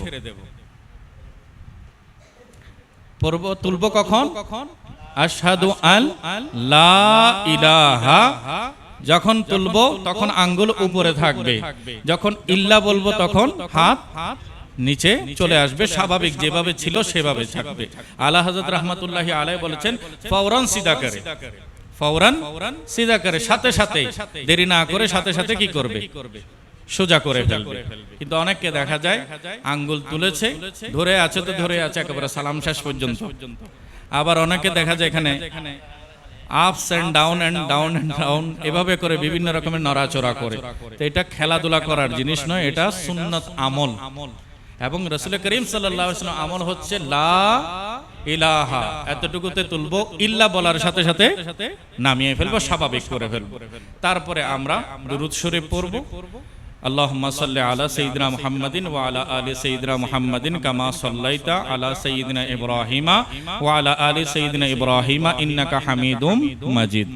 পড়ব তুলব কখন? আশহাদু আল লা ইলাহা যখন তুলব তখন আঙ্গুল উপরে থাকবে, যখন ইল্লা বলবো তখন হাত নিচে চলে আসবে, স্বাভাবিক যেভাবে ছিল সেভাবে থাকবে। আলা হযরত রাহমাতুল্লাহি আলাইহি বলেছেন ফওরান সিদা করে, ফওরান সিদা করে, সাথে সাথে দেরি না করে সাথে সাথে কি করবে? সোজা করে ফেলবে। কিন্তু অনেককে দেখা যায় আঙ্গুল তুলেছে, ধরে আছে তো ধরে আছে একেবারে সালাম শেষ পর্যন্ত। আবার অনেকে দেখা যায় এখানে ups and down and down and down এভাবে করে বিভিন্ন রকমের নড়াচড়া করে। তো এটা খেলাধুলা করার জিনিস নয়, এটা সুন্নাত আমল। এবং রাসূল করিম সাল্লাল্লাহু আলাইহি ওয়াসাল্লাম আমল হচ্ছে লা ইলাহা, এতটুকুতে তুলবো, ইল্লা বলার সাথে সাথে নামিয়ে ফেলবো, স্বাভাবিক করে ফেলবো। তারপরে আমরা দুরূদ শরীফ পড়ব। আল্লাহুম্মা সাল্লি আলা সাইয়্যিদিনা মুহাম্মাদিন ওয়া আলা আলি সাইয়্যিদিনা মুহাম্মাদিন কামা সাল্লাইতা আলা সাইয়্যিদিনা ইব্রাহিমা ওয়া আলা আলি সাইয়্যিদিনা ইব্রাহিমা ইন্নাকা হামিদুম মাজিদ।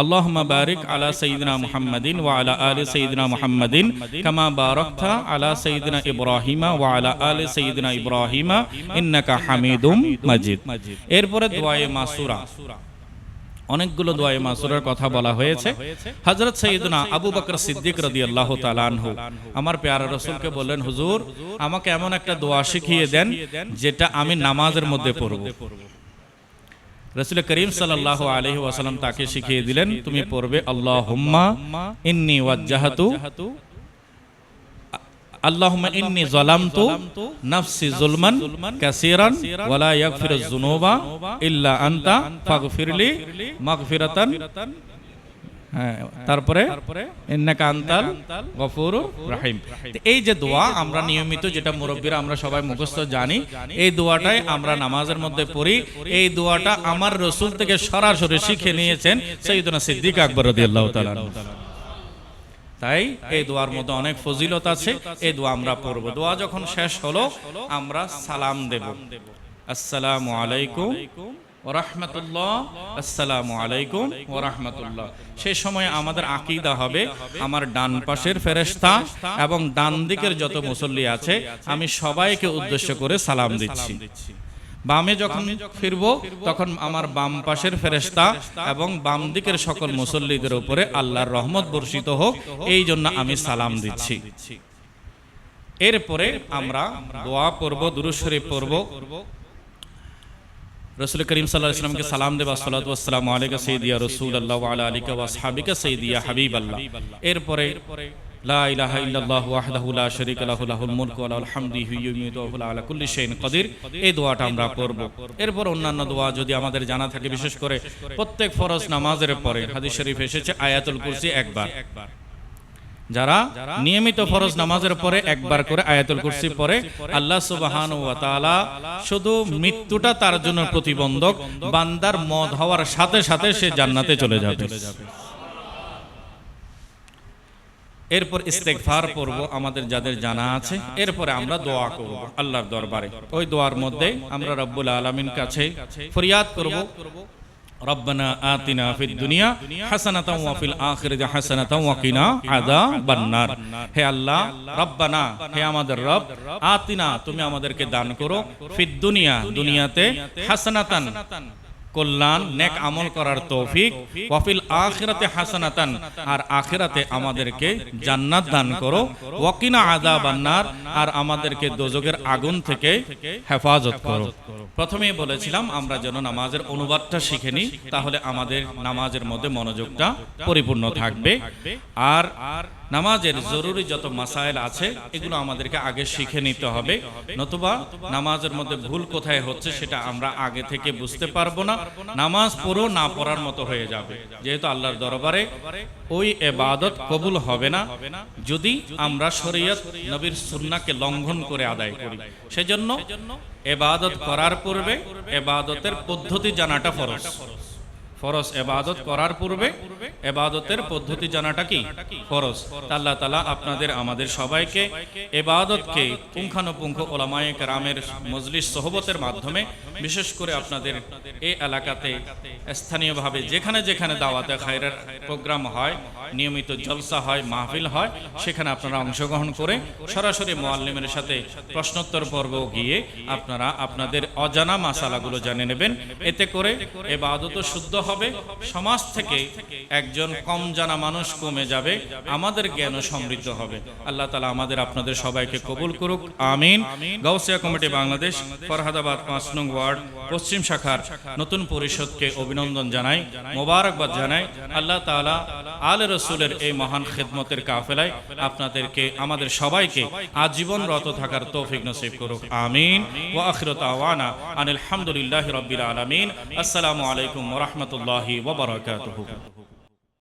আল্লাহুম্মা বারিক আলা সাইয়্যিদিনা মুহাম্মাদিন ওয়া আলা আলি সাইয়্যিদিনা মুহাম্মাদিন কামা বারাকতা আলা সাইয়্যিদিনা ইব্রাহিমা ওয়া আলা আলি সাইয়্যিদিনা ইব্রাহিমা ইন্নাকা হামিদুম মাজিদ। এরপরে দুআয়ে মাসুরা, অনেকগুলো দোয়া মাসুরার কথা বলা হয়েছে। হযরত সাইয়্যিদনা আবু বকর সিদ্দিক রাদিয়াল্লাহু তাআলা আনহু আমার প্যারা রাসূলকে বললেন, হুজুর আমাকে এমন একটা দোয়া শিখিয়ে দেন যেটা আমি নামাজের মধ্যে পড়ব। রাসূল করিম সাল্লাল্লাহু আলাইহি ওয়াসাল্লাম তাকে শিখিয়ে দিলেন, তুমি পড়বে আল্লাহুম্মা ইন্নী ওয়াজ্জাহতু আল্লাহুম্মা ইন্নী যালামতু নাফসি যুলমান কাসীরান ওয়া লা ইয়াগফিরুয যুনুবা ইল্লা আনতা ফাগফিরলি মাগফিরাতান, তারপরে ইন্নাকা আনতাল গফুরুর রহিম। এই যে দোয়া আমরা নিয়মিত, যেটা মুরব্বীরা আমরা সবাই মুখস্থ জানি, এই দোয়াটাই আমরা নামাজের মধ্যে পড়ি। এই দোয়াটা আমার রাসূল থেকে সরাসরি শিখে নিয়েছেন সাইয়্যিদুনা সিদ্দিক আকবর রাদিয়াল্লাহু তাআলা। তাই এই দোয়ার মধ্যে অনেক ফজিলত আছে, এই দোয়া আমরা পড়ব। দোয়া যখন শেষ হলো আমরা সালাম দেব, আসসালামু আলাইকুম ওয়া রাহমাতুল্লাহ, আসসালামু আলাইকুম ওয়া রাহমাতুল্লাহ। সেই সময় আমাদের আকীদা হবে আমার ডান পাশের ফেরেশতা এবং ডান দিকের যত মুসল্লি আছে আমি সবাইকে উদ্দেশ্য করে সালাম দিচ্ছি। বামে যখন ফিরবো তখন আমার বাম পাশের ফেরেশতা এবং বাম দিকের সকল মুসল্লিদের উপরে আল্লাহর রহমত বর্ষিত হোক, এই জন্য আমি সালাম দিচ্ছি। এরপরে আমরা দোয়া পড়ব, দুরূদ শরীফ পড়ব। রাসূল করিম সাল্লাল্লাহু আলাইহি ওয়াসাল্লামকে সালাম দেব, আসসালাতু ওয়াসসালামু আলাইকা সাইয়্যিদিয়া রাসূলুল্লাহ ওয়া আলা আলিকা ওয়া আসহাবিকা সাইয়্যিদিয়া হাবিবাল্লাহ। এরপরে লা ইলাহা ইল্লাল্লাহু ওয়াহদাহু লা শারীকা লাহু লাহুল মুলকু ওয়া লাহুল হামদু ইউহয়ী ওয়া ইউমীতু ওয়া হুয়া আলা কুল্লি শাইইন কাদির। এই দোয়াটা আমরা পড়ব। এরপর অন্যান্য দোয়া যদি আমাদের জানা থাকে, বিশেষ করে প্রত্যেক ফরজ নামাজের পরে হাদিস শরীফ এসেছে আয়াতুল কুরসি একবার। যারা নিয়মিত ফরজ নামাজের পরে একবার করে আয়াতুল কুরসি পড়ে, আল্লাহ সুবহানাহু ওয়া তাআলা শুধু মৃত্যুটা তার জন্য প্রতিবন্ধক, বান্দার মওত হওয়ার সাথে সাথে সে জান্নাতে চলে যাবে। এরপর ইস্তেগফার পড়ব আমাদের যাদের জানা আছে। এরপরে আমরা দোয়া করব আল্লাহর দরবারে। ওই দোয়ার মধ্যে আমরা রব্বুল আলামিন কাছে ফরিয়াদ করব, রব্বানা আতিনা ফিদ দুনিয়া হাসানাতাও ওয়া ফিল আখিরাতি হাসানাতাও ওয়া কিনা আযাবান নার। হে আল্লাহ, রব্বানা, হে আমাদের রব, আতিনা, তুমি আমাদেরকে দান করো, ফিদ দুনিয়া, দুনিয়াতে, হাসানাতান, কল্যাণ, নেক আমল করার তৌফিক, ওয়া ফিল আখিরাতি হাসানাতান, আর আখিরাতে আমাদেরকে জান্নাত দান করো, ওয়া কিনা আযাবান নার, আর আমাদেরকে দোজখের আগুন থেকে হেফাজত করো। প্রথমেই বলেছিলাম আমরা যেন নামাজের অনুবাদটা শিখে নিই, তাহলে আমাদের নামাজের মধ্যে মনোযোগটা পরিপূর্ণ থাকবে। আর নামাজের জরুরি যত মাসাইল আছে এগুলো আমাদেরকে আগে শিখে নিতে হবে, নতুবা নামাজের মধ্যে ভুল কোথায় হচ্ছে সেটা আমরা আগে থেকে বুঝতে পারবো না, নামাজ পড়ো না পড়ার মতো হয়ে যাবে। যেহেতু আল্লাহর দরবারে ওই ইবাদত কবুল হবে না যদি আমরা শরীয়ত নবীর সুন্নাহকে লঙ্ঘন করে আদায় করি। সেজন্য ইবাদত করার পূর্বে ইবাদতের পদ্ধতি জানাটা ফরজ। ফরজ ইবাদত করার পূর্বে ইবাদতের পদ্ধতি জানাটা কি ফরজ। আল্লাহ তাআলা আপনাদের আমাদের সবাইকে ইবাদতকে পুঙ্খানুপুঙ্খ উলামায়ে কেরামের মজলিস সোহবতের মাধ্যমে, বিশেষ করে আপনাদের এই এলাকাতে স্থানীয়ভাবে যেখানে যেখানে দাওয়াতে খায়রের প্রোগ্রাম হয়, নিয়মিত জলসা হয়, মাহফিল হয়, সেখানে আপনারা অংশগ্রহণ করে সরাসরি মুআল্লিমের সাথে প্রশ্নোত্তর পর্ব গিয়ে আপনারা আপনাদের অজানা মাসালাগুলো জেনে নেবেন। এতে করে ইবাদত শুদ্ধ হবে, সমাজ থেকে একজন কম জানা মানুষ কমে যাবে, আমাদের জ্ঞান সমৃদ্ধ হবে। আল্লাহ তাআলা আমাদের আপনাদের সবাইকে কবুল করুক, আমিন। গাউসিয়া কমিটি বাংলাদেশ ফরহাদাবাদ ৫ নং ওয়ার্ড পশ্চিম শাখার নতুন পরিষদকে অভিনন্দন জানাই, মোবারকবাদ জানাই। আল্লাহ তাআলা আলে রাসূলের এই মহান খিদমতের কাফেলায় আপনাদেরকে আমাদের সবাইকে আজীবন রত থাকার তৌফিক নসিব করুক, আমিন। ওয়া আখিরু দাওয়ানা আনিল হামদুলিল্লাহি রাব্বিল আলামিন। আসসালামু আলাইকুম ওয়া রাহমাতুল্লাহি ওয়া বারাকাতুহু।